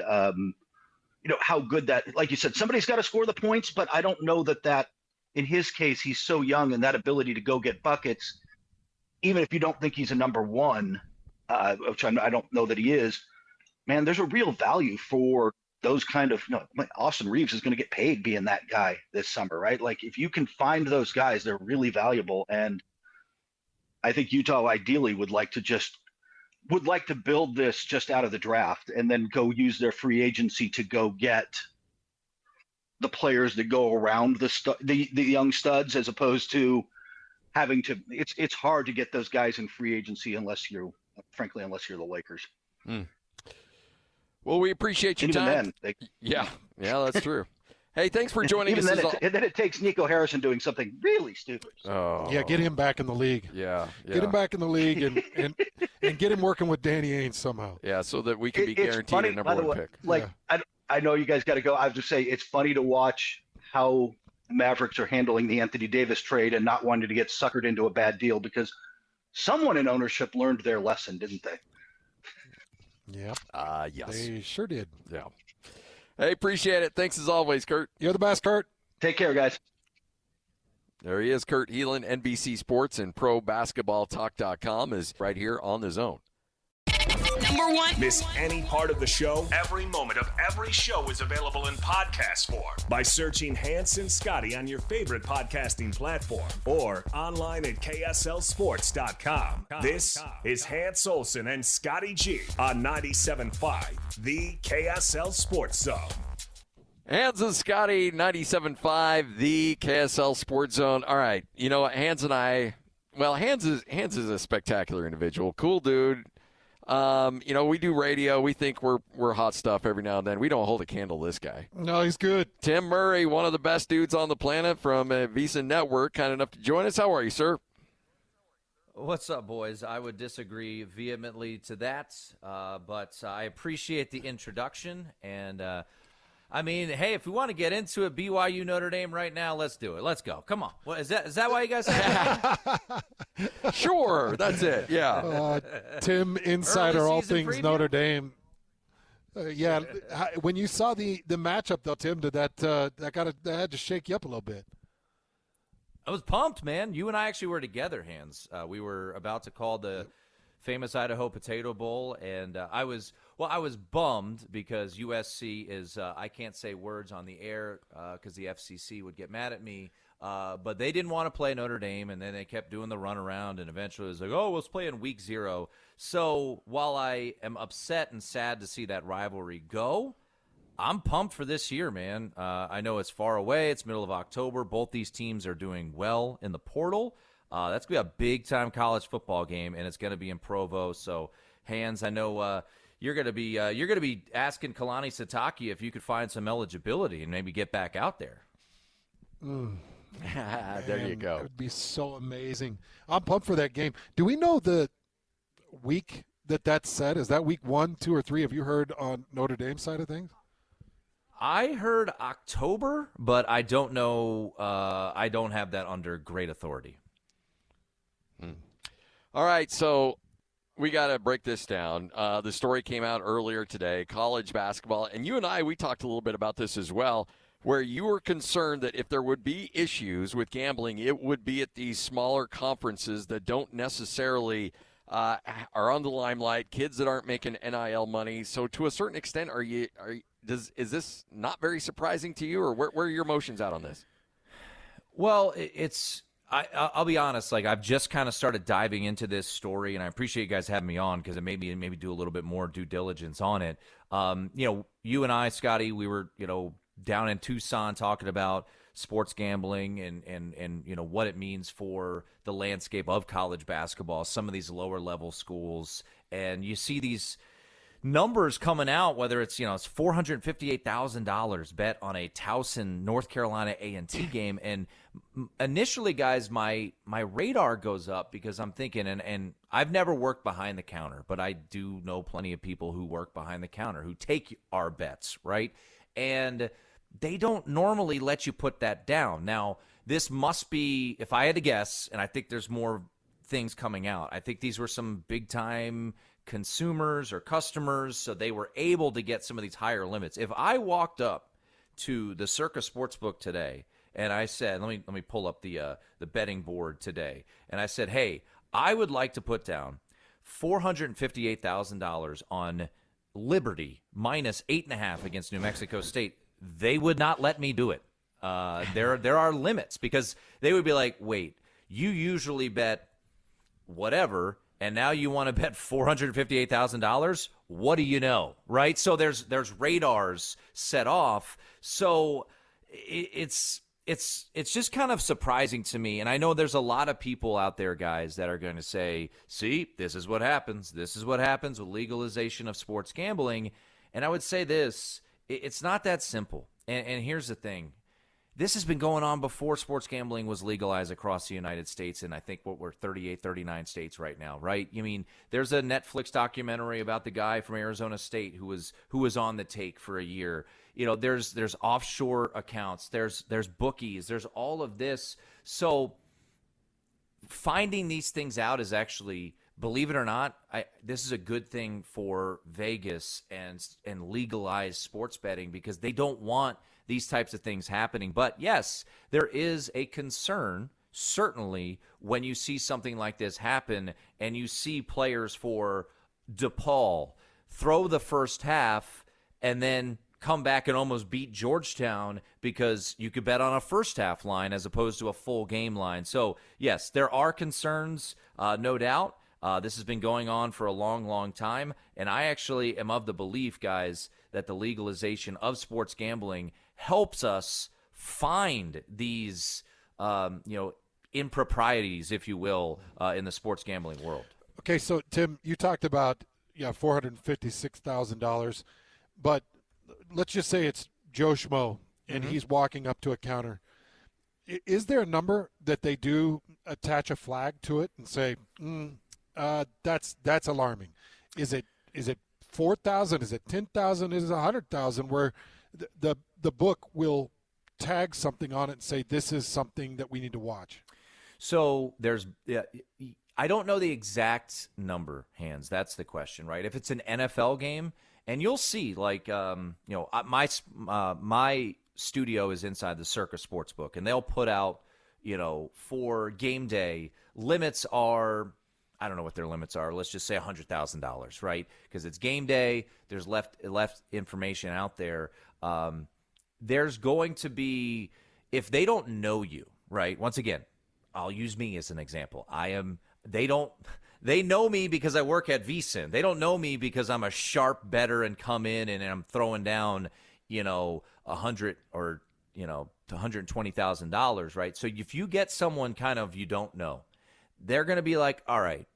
How good that, like you said, somebody's got to score the points, but I don't know that in his case, he's so young, and that ability to go get buckets, even if you don't think he's a number 1, which I don't know that he is, man, there's a real value for those kind of, Austin Reeves is going to get paid being that guy this summer, right? Like, if you can find those guys, they're really valuable. And I think Utah ideally would like to build this just out of the draft and then go use their free agency to go get the players that go around the young studs, as opposed to having to, it's hard to get those guys in free agency unless you're the Lakers. Well, we appreciate your time. Yeah, that's true. Hey, thanks for joining us. And then it takes Nico Harrison doing something really stupid. Oh. Yeah, get him back in the league. Yeah. Get him back in the league and get him working with Danny Ainge somehow. Yeah, so that we can be guaranteed funny, a number 1 pick. Like, yeah. I know you guys got to go. I was just saying, it's funny to watch how Mavericks are handling the Anthony Davis trade and not wanting to get suckered into a bad deal, because someone in ownership learned their lesson, didn't they? Yeah. Yes. They sure did. Yeah. Hey, appreciate it. Thanks as always, Kurt. You're the best, Kurt. Take care, guys. There he is, Kurt Helin, NBC Sports and ProBasketballTalk.com is right here on the Zone. Number 1. Miss any part of the show? Every moment of every show is available in podcast form by searching Hans and Scotty on your favorite podcasting platform or online at KSLSports.com. This is Hans Olsen and Scotty G on 97.5, the KSL Sports Zone. Hans and Scotty, 97.5, the KSL Sports Zone. All right, Hans and I, Hans is a spectacular individual, cool dude. We do radio. We think we're hot stuff every now and then. We don't hold a candle to this guy. No, he's good. Tim Murray, one of the best dudes on the planet from VSiN Network, kind enough to join us. How are you, sir? What's up, boys? I would disagree vehemently to that, but I appreciate the introduction. And, hey, if we want to get into it, BYU Notre Dame right now, let's do it. Let's go. Come on. What, is that why you guys have that? Sure, that's it. Yeah. Tim, insider all things preview? Notre Dame. When you saw the matchup, though, Tim, that had to shake you up a little bit. I was pumped, man. You and I actually were together, Hans. We were about to call the famous Idaho Potato Bowl, and I was bummed because USC is I can't say words on the air because the FCC would get mad at me. But they didn't want to play Notre Dame, and then they kept doing the runaround, and eventually it was like, let's play in week 0. So while I am upset and sad to see that rivalry go, I'm pumped for this year, man. I know it's far away. It's middle of October. Both these teams are doing well in the portal. That's going to be a big-time college football game, and it's going to be in Provo. So, Hans, I know you're going to be asking Kalani Sitake if you could find some eligibility and maybe get back out there. There you go. It would be so amazing. I'm pumped for that game. Do we know the week that's set? Is that week 1, 2, or 3? Have you heard on Notre Dame side of things? I heard October, but I don't know. I don't have that under great authority. All right, so we got to break this down. The story came out earlier today, college basketball, and you and I, we talked a little bit about this as well, where you were concerned that if there would be issues with gambling, it would be at these smaller conferences that don't necessarily are on the limelight, kids that aren't making NIL money. So to a certain extent, is this not very surprising to you, or where are your emotions out on this? Well, I'll be honest. Like, I've just kind of started diving into this story, and I appreciate you guys having me on because it made me maybe do a little bit more due diligence on it. You and I, Scotty, we were down in Tucson talking about sports gambling and what it means for the landscape of college basketball, some of these lower level schools, and you see these numbers coming out, whether it's it's $458,000 bet on a Towson, North Carolina A&T game, and initially, guys, my radar goes up because I'm thinking, and I've never worked behind the counter, but I do know plenty of people who work behind the counter who take our bets, right? And they don't normally let you put that down. Now, this must be, if I had to guess, and I think there's more things coming out, I think these were some big-time consumers or customers, so they were able to get some of these higher limits. If I walked up to the Circa Sportsbook today and I said, let me pull up the betting board today, and I said, hey, I would like to put down $458,000 on Liberty minus 8.5 against New Mexico State, they would not let me do it. There are limits because they would be like, wait, you usually bet whatever, and now you want to bet $458,000? What do you know, right? So there's radars set off. So it's just kind of surprising to me. And I know there's a lot of people out there, guys, that are going to say, see, this is what happens. This is what happens with legalization of sports gambling. And I would say this, it's not that simple. And here's the thing. This has been going on before sports gambling was legalized across the United States, and I think we're 38, 39 states right now, right? I mean, there's a Netflix documentary about the guy from Arizona State who was on the take for a year. There's offshore accounts, there's bookies, there's all of this. So finding these things out is actually, believe it or not, this is a good thing for Vegas and legalized sports betting because they don't want these types of things happening. But yes, there is a concern, certainly, when you see something like this happen and you see players for DePaul throw the first half and then come back and almost beat Georgetown because you could bet on a first half line as opposed to a full game line. So yes, there are concerns, no doubt. This has been going on for a long, long time. And I actually am of the belief, guys, that the legalization of sports gambling helps us find these, improprieties, if you will, in the sports gambling world. Okay, so Tim, you talked about $456,000, but let's just say it's Joe Schmo and he's walking up to a counter. Is there a number that they do attach a flag to it and say, that's alarming? Is it 4,000? Is it 10,000? Is it 100,000? Where the book will tag something on it and say this is something that we need to watch. So I don't know the exact number, Hans. That's the question, right? If it's an NFL game, and you'll see, my studio is inside the Circa Sportsbook, and they'll put out, for game day, limits are, I don't know what their limits are. Let's just say $100,000, right? Because it's game day. There's left information out there. There's going to be, if they don't know you, right? Once again, I'll use me as an example. They know me because I work at VSiN. They don't know me because I'm a sharp bettor and come in and I'm throwing down, $100 or, $120,000, right? So if you get someone kind of you don't know, they're going to be like, all right,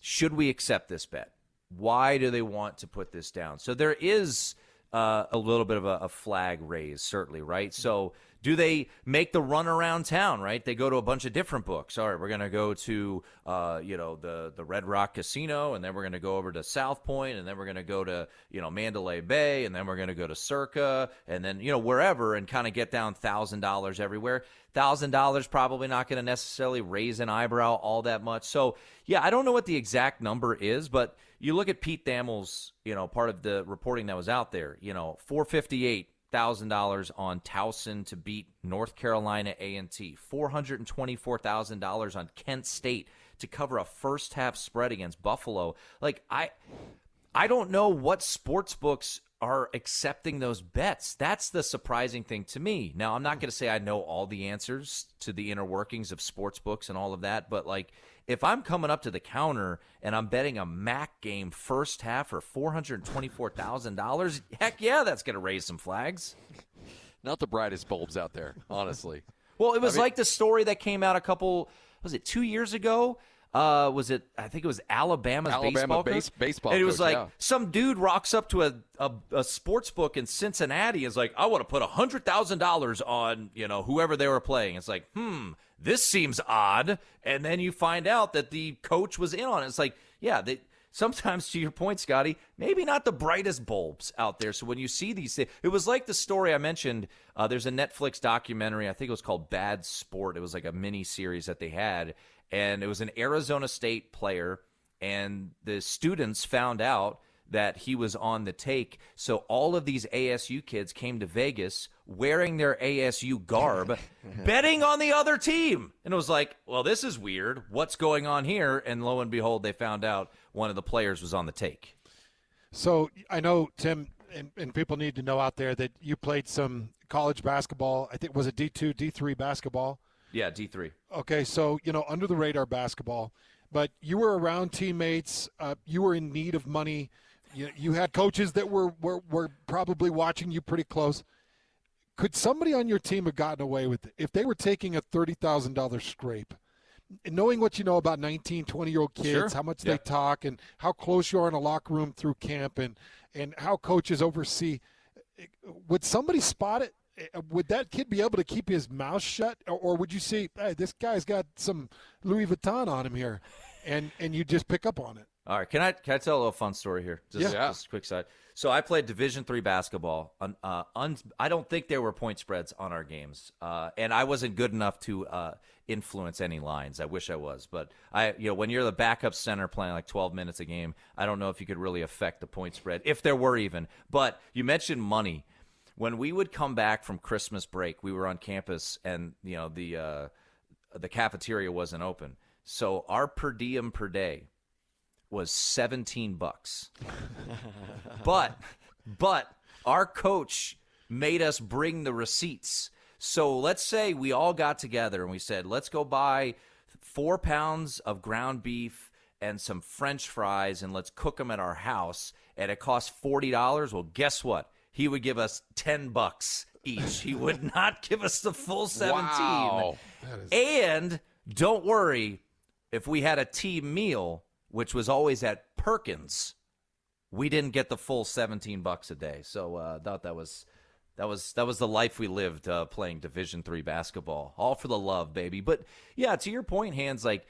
should we accept this bet? Why do they want to put this down? So there is a little bit of a flag raised, certainly, right? So Do they make the run around town, right? They go to a bunch of different books. All right, we're going to go to, the Red Rock Casino, and then we're going to go over to South Point, and then we're going to go to, Mandalay Bay, and then we're going to go to Circa, and then, wherever, and kind of get down $1,000 everywhere. $1,000 probably not going to necessarily raise an eyebrow all that much. So, yeah, I don't know what the exact number is, but you look at Pete Thamel's, part of the reporting that was out there, $458,000 on Towson to beat North Carolina A&T, $424,000 on Kent State to cover a first half spread against Buffalo. Like, I don't know what sports books are accepting those bets. That's the surprising thing to me. Now, I'm not going to say I know all the answers to the inner workings of sports books and all of that, but like, if I'm coming up to the counter and I'm betting a MAC game first half for $424,000, heck yeah, that's going to raise some flags. Not the brightest bulbs out there, honestly. Well, it was like the story that came out 2 years ago? I think it was Alabama baseball coach? Baseball and it was coach, like yeah. Some dude rocks up to a sports book in Cincinnati and is like, I want to put $100,000 on, whoever they were playing. It's like, this seems odd. And then you find out that the coach was in on it. It's like, yeah, sometimes, to your point, Scotty, maybe not the brightest bulbs out there. So when you see these things, it was like the story I mentioned. There's a Netflix documentary. I think it was called Bad Sport. It was like a mini series that they had. And it was an Arizona State player, and the students found out that he was on the take. So all of these ASU kids came to Vegas wearing their ASU garb, betting on the other team. And it was like, well, this is weird. What's going on here? And lo and behold, they found out one of the players was on the take. So I know, Tim, and people need to know out there that you played some college basketball. I think, was it D2, D3 basketball? Yeah, D3. Okay, so, under the radar basketball, but you were around teammates. You were in need of money. You had coaches that were probably watching you pretty close. Could somebody on your team have gotten away with it if they were taking a $30,000 scrape? And knowing what you know about 19, 20-year-old kids, Sure. how much they talk and how close you are in a locker room through camp and how coaches oversee, would somebody spot it? Would that kid be able to keep his mouth shut, or would you see, hey, this guy's got some Louis Vuitton on him here, and you just pick up on it? All right, can I tell a little fun story here? Just a quick side. So I played Division III basketball. I don't think there were point spreads on our games, and I wasn't good enough to influence any lines. I wish I was, but when you're the backup center playing like 12 minutes a game, I don't know if you could really affect the point spread, if there were even. But you mentioned money. When we would come back from Christmas break, we were on campus, and the cafeteria wasn't open. So our per diem per day was $17. but our coach made us bring the receipts. So let's say we all got together and we said, let's go buy 4 pounds of ground beef and some French fries, and let's cook them at our house, and it costs $40. Well, guess what? He would give us $10 each. He would not give us the full 17. Wow. And don't worry, if we had a team meal, which was always at Perkins, we didn't get the full $17 a day. So I thought that was the life we lived playing Division III basketball. All for the love, baby. But yeah, to your point, Hans, like,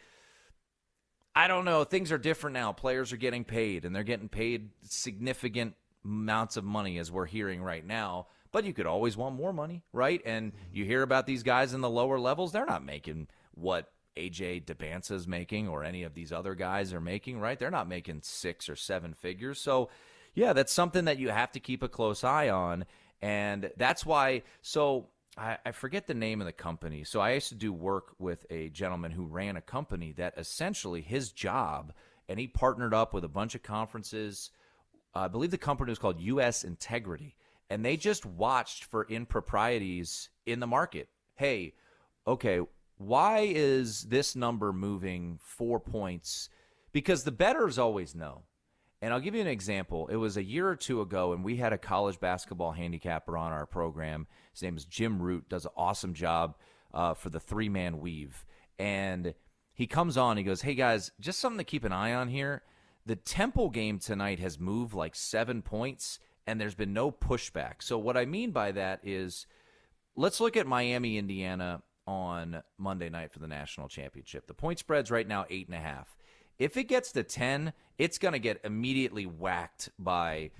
I don't know. Things are different now. Players are getting paid, and they're getting paid significant amounts of money, as we're hearing right now. But you could always want more money, right? And you hear about these guys in the lower levels. They're not making what AJ DeBanza's making or any of these other guys are making, right? They're not making 6 or 7 figures. So, yeah, that's something that you have to keep a close eye on. And that's why – so I forget the name of the company. So I used to do work with a gentleman who ran a company that essentially his job, and he partnered up with a bunch of conferences – I believe the company was called U.S. Integrity, and they just watched for improprieties in the market. Hey, okay, why is this number moving 4 points? Because the bettors always know. And I'll give you an example. It was a year or two ago, and we had a college basketball handicapper on our program. His name is Jim Root, does an awesome job for the 3-man weave. And he comes on, he goes, hey, guys, just something to keep an eye on here. The Temple game tonight has moved like 7 points, and there's been no pushback. So what I mean by that is let's look at Miami, Indiana on Monday night for the national championship. The point spread's right now 8.5. If it gets to 10, it's going to get immediately whacked by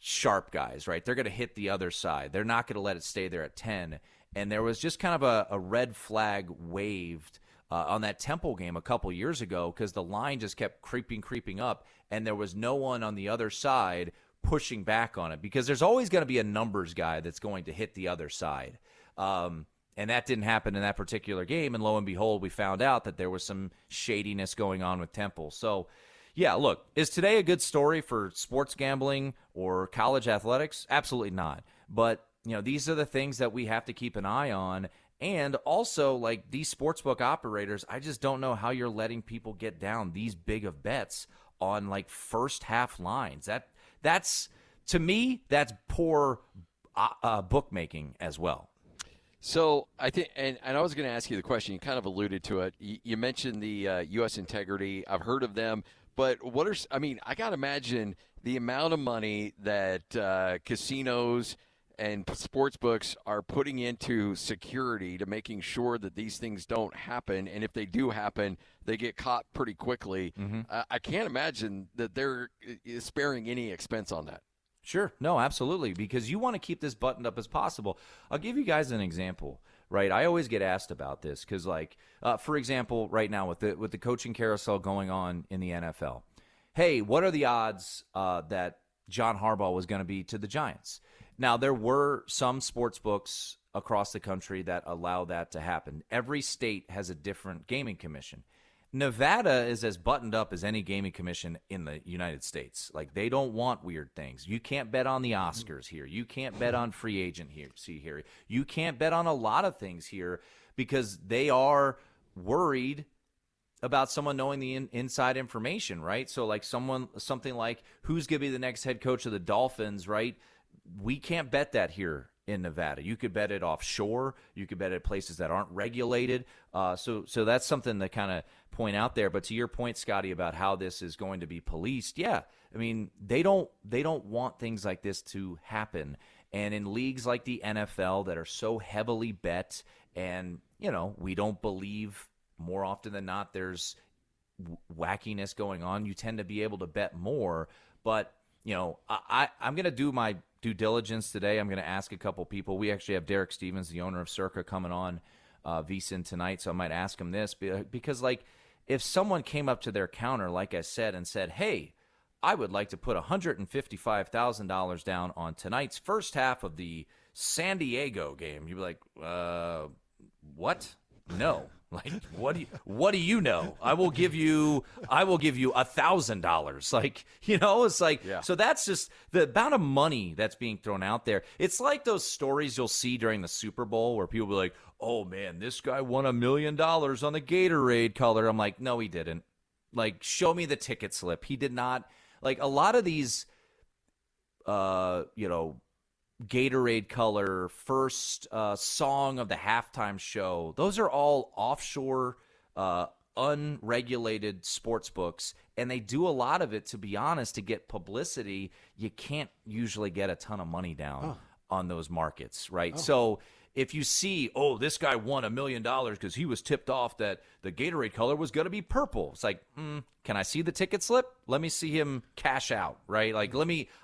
sharp guys, right? They're going to hit the other side. They're not going to let it stay there at 10. And there was just kind of a red flag waved on that Temple game a couple years ago because the line just kept creeping up, and there was no one on the other side pushing back on it because there's always going to be a numbers guy that's going to hit the other side. And that didn't happen in that particular game, and lo and behold, we found out that there was some shadiness going on with Temple. So, yeah, look, is today a good story for sports gambling or college athletics? Absolutely not. But, these are the things that we have to keep an eye on. And also, like, these sportsbook operators, I just don't know how you're letting people get down these big of bets on, like, first half lines. That's to me, that's poor bookmaking as well. So I think, and I was going to ask you the question. You kind of alluded to it. You mentioned the U.S. Integrity. I've heard of them, but I got to imagine the amount of money that casinos and sports books are putting into security to making sure that these things don't happen. And if they do happen, they get caught pretty quickly. Mm-hmm. I can't imagine that they're sparing any expense on that. Sure. No, absolutely, because you want to keep this buttoned up as possible. I'll give you guys an example, right? I always get asked about this because, for example, right now with the coaching carousel going on in the NFL, hey, what are the odds that John Harbaugh was going to be to the Giants? Now, there were some sports books across the country that allow that to happen. Every state has a different gaming commission. Nevada is as buttoned up as any gaming commission in the United States. Like, they don't want weird things. You can't bet on the Oscars here. You can't bet on free agent here. You can't bet on a lot of things here because they are worried about someone knowing the inside information, right? So, like, something like who's going to be the next head coach of the Dolphins, right? We can't bet that here in Nevada. You could bet it offshore. You could bet it places that aren't regulated. So that's something to kind of point out there. But to your point, Scotty, about how this is going to be policed, yeah, I mean, they don't want things like this to happen. And in leagues like the NFL that are so heavily bet, and we don't believe more often than not there's wackiness going on, you tend to be able to bet more. But I'm going to do my due diligence today. I'm going to ask a couple people. We actually have Derek Stevens, the owner of Circa, coming on VSiN tonight, so I might ask him this because, like, if someone came up to their counter, like I said, and said, hey, I would like to put $155,000 down on tonight's first half of the San Diego game, you'd be like, what? No. Like, what do you know? I will give you $1,000. Like, it's like, yeah. So that's just the amount of money that's being thrown out there. It's like those stories you'll see during the Super Bowl where people be like, oh man, this guy won $1 million on the Gatorade color. I'm like, no, he didn't. Like, show me the ticket slip. He did not. Like, a lot of these, Gatorade color, first song of the halftime show, those are all offshore, unregulated sports books, and they do a lot of it, to be honest, to get publicity. You can't usually get a ton of money down on those markets, right? So if you see, this guy won $1 million because he was tipped off that the Gatorade color was going to be purple. It's like, can I see the ticket slip? Let me see him cash out, right? Like,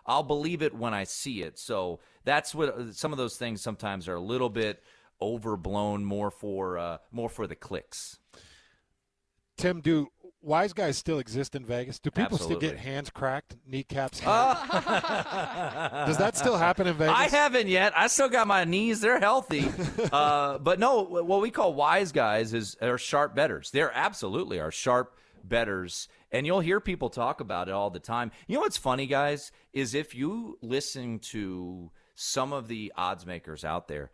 I'll believe it when I see it. So that's what some of those things sometimes are a little bit overblown, more for the clicks. Tim, do wise guys still exist in Vegas? Do people Absolutely. still get hands cracked, kneecaps? Does that still happen in Vegas? I haven't yet. I still got my knees. They're healthy. But no, what we call wise guys are sharp bettors. They're absolutely are sharp bettors. And you'll hear people talk about it all the time. You know what's funny, guys, is if you listen to some of the odds makers out there,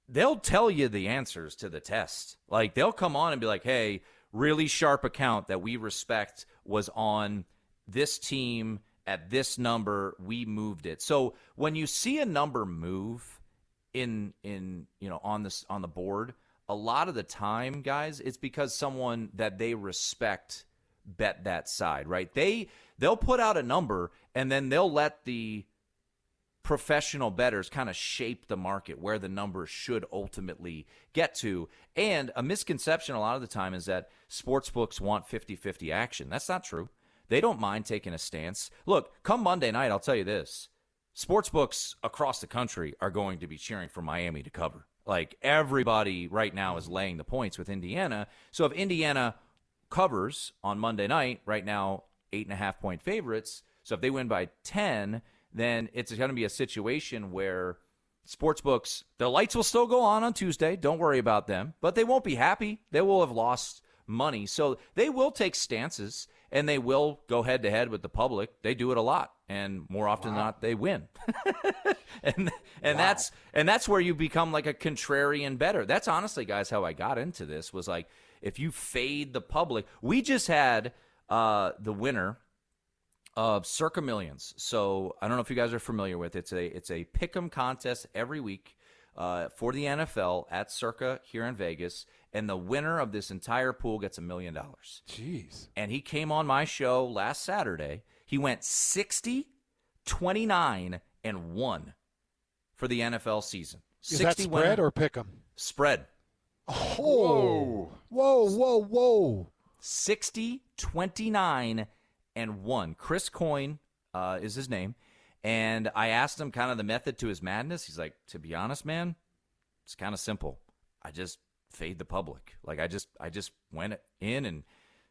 they'll tell you the answers to the test. Like, they'll come on and be like, hey, really sharp account that we respect was on this team at this number, we moved it. So when you see a number move on the board, a lot of the time, guys, it's because someone that they respect bet that side, right? They'll put out a number and then they'll let the professional bettors kind of shape the market where the numbers should ultimately get to. And a misconception a lot of the time is that sportsbooks want 50-50 action. That's not true. They don't mind taking a stance. Look, come Monday night, I'll tell you this. Sportsbooks across the country are going to be cheering for Miami to cover. Like, everybody right now is laying the points with Indiana. So if Indiana covers on Monday night, right now 8.5-point favorites, so if they win by 10, then it's going to be a situation where sportsbooks, the lights will still go on Tuesday. Don't worry about them. But they won't be happy. They will have lost money. So they will take stances, and they will go head-to-head with the public. They do it a lot, and more often than not, they win. and that's where you become like a contrarian bettor. That's honestly, guys, how I got into this, was like, if you fade the public. We just had the winner of Circa Millions. So I don't know if you guys are familiar with it. It's a pick'em contest every week for the NFL at Circa here in Vegas, and the winner of this entire pool gets $1 million. Jeez. And he came on my show last Saturday. He went 60, 29, and 1 for the NFL season. Is that spread or pick 'em? Spread. Oh. Whoa. 60, 29, and 1. Chris Coyne is his name. And I asked him kind of the method to his madness. He's like, to be honest, man, it's kind of simple. I just fade the public. Like, I just went in and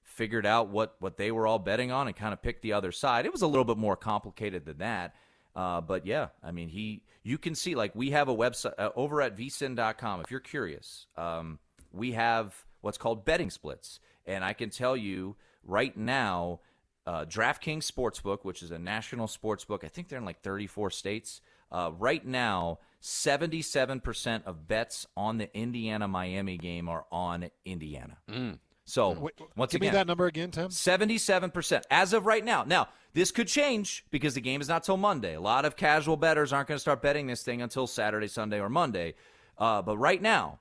figured out what they were all betting on and kind of picked the other side. It was a little bit more complicated than that. But yeah, I mean, you can see, like, we have a website over at VSiN.com. If you're curious, we have what's called betting splits. And I can tell you right now, DraftKings Sportsbook, which is a national sportsbook, I think they're in like 34 states. Right now, 77% of bets on the Indiana-Miami game are on Indiana. So, once give again, me that number again, Tim. 77% as of right now. Now, this could change because the game is not till Monday. A lot of casual bettors aren't going to start betting this thing until Saturday, Sunday, or Monday. But right now,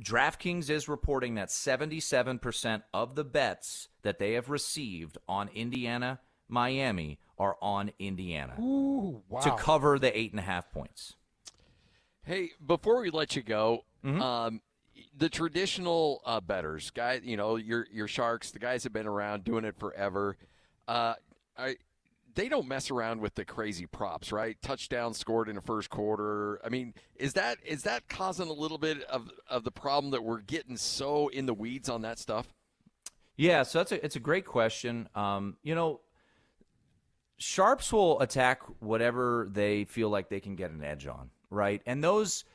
DraftKings is reporting that 77% of the bets that they have received on Indiana-Miami are on Indiana. Ooh, wow. To cover the 8.5 points. Hey, before we let you go, the traditional bettors, guys, your Sharks, the guys have been around doing it forever. They don't mess around with the crazy props, right? Touchdown scored in the first quarter. I mean, is that causing a little bit of the problem that we're getting so in the weeds on that stuff? Yeah, so it's a great question. Sharps will attack whatever they feel like they can get an edge on, right? And those,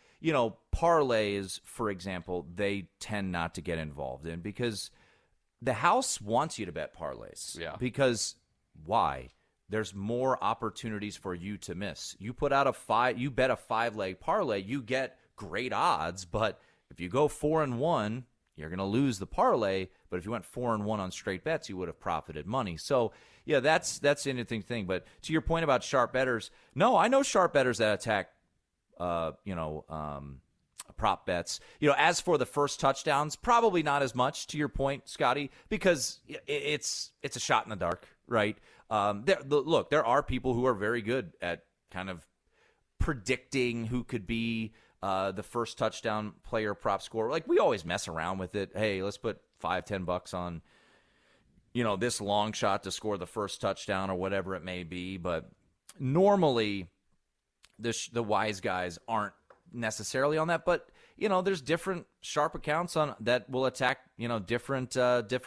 parlays, for example, they tend not to get involved in because the house wants you to bet parlays. Yeah. Because why? There's more opportunities for you to miss. You put out you bet a 5-leg parlay, you get great odds, but if you go 4-1, you're going to lose the parlay. But if you went 4-1 on straight bets, you would have profited money. So, yeah, that's an interesting thing. But to your point about sharp bettors, no, I know sharp bettors that attack, prop bets. As for the first touchdowns, probably not as much, to your point, Scotty, because it's a shot in the dark, right? There are people who are very good at kind of predicting who could be the first touchdown player prop scorer. Like, we always mess around with it. Hey, let's put $5-10 on, this long shot to score the first touchdown or whatever it may be. But normally the wise guys aren't necessarily on that. But, there's different sharp accounts that will attack, different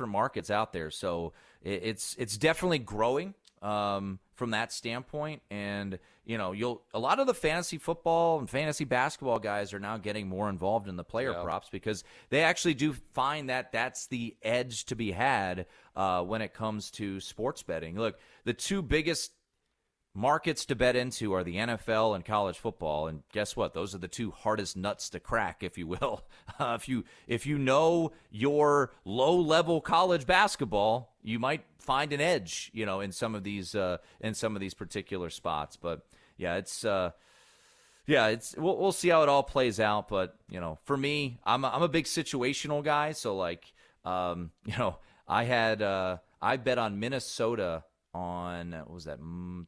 markets out there. So it's definitely growing from that standpoint. And, a lot of the fantasy football and fantasy basketball guys are now getting more involved in the player props because they actually do find that that's the edge to be had when it comes to sports betting. Look, the two biggest markets to bet into are the NFL and college football, and guess what? Those are the two hardest nuts to crack, if you will. If you know your low-level college basketball, you might find an edge, in some of these particular spots. But yeah, we'll see how it all plays out. But for me, I'm a big situational guy, so like I bet on Minnesota on, what was that,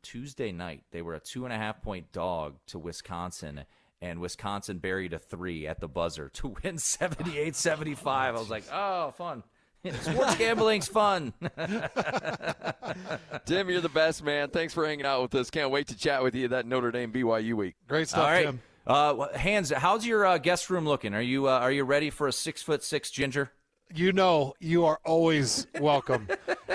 Tuesday night. They were a 2.5-point dog to Wisconsin, and Wisconsin buried a 3 at the buzzer to win 78-75. I was like, oh, fun. Sports gambling's fun. Tim, you're the best, man. Thanks for hanging out with us. Can't wait to chat with you that Notre Dame BYU week. Great stuff, All right. Tim. Hans, how's your guest room looking? Are you ready for a 6'6" ginger? You know, you are always welcome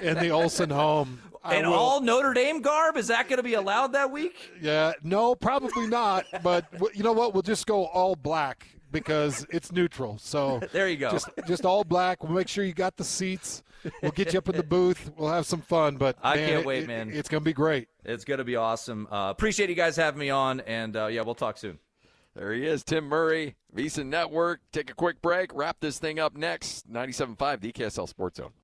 in the Olsen home. And all Notre Dame garb? Is that going to be allowed that week? Yeah, no, probably not. But you know what? We'll just go all black because it's neutral. So there you go. Just all black. We'll make sure you got the seats. We'll get you up in the booth. We'll have some fun. But I can't wait, man. It's going to be great. It's going to be awesome. Appreciate you guys having me on. And, yeah, we'll talk soon. There he is, Tim Murray, VSiN Network. Take a quick break. Wrap this thing up next. 97.5, the KSL Sports Zone.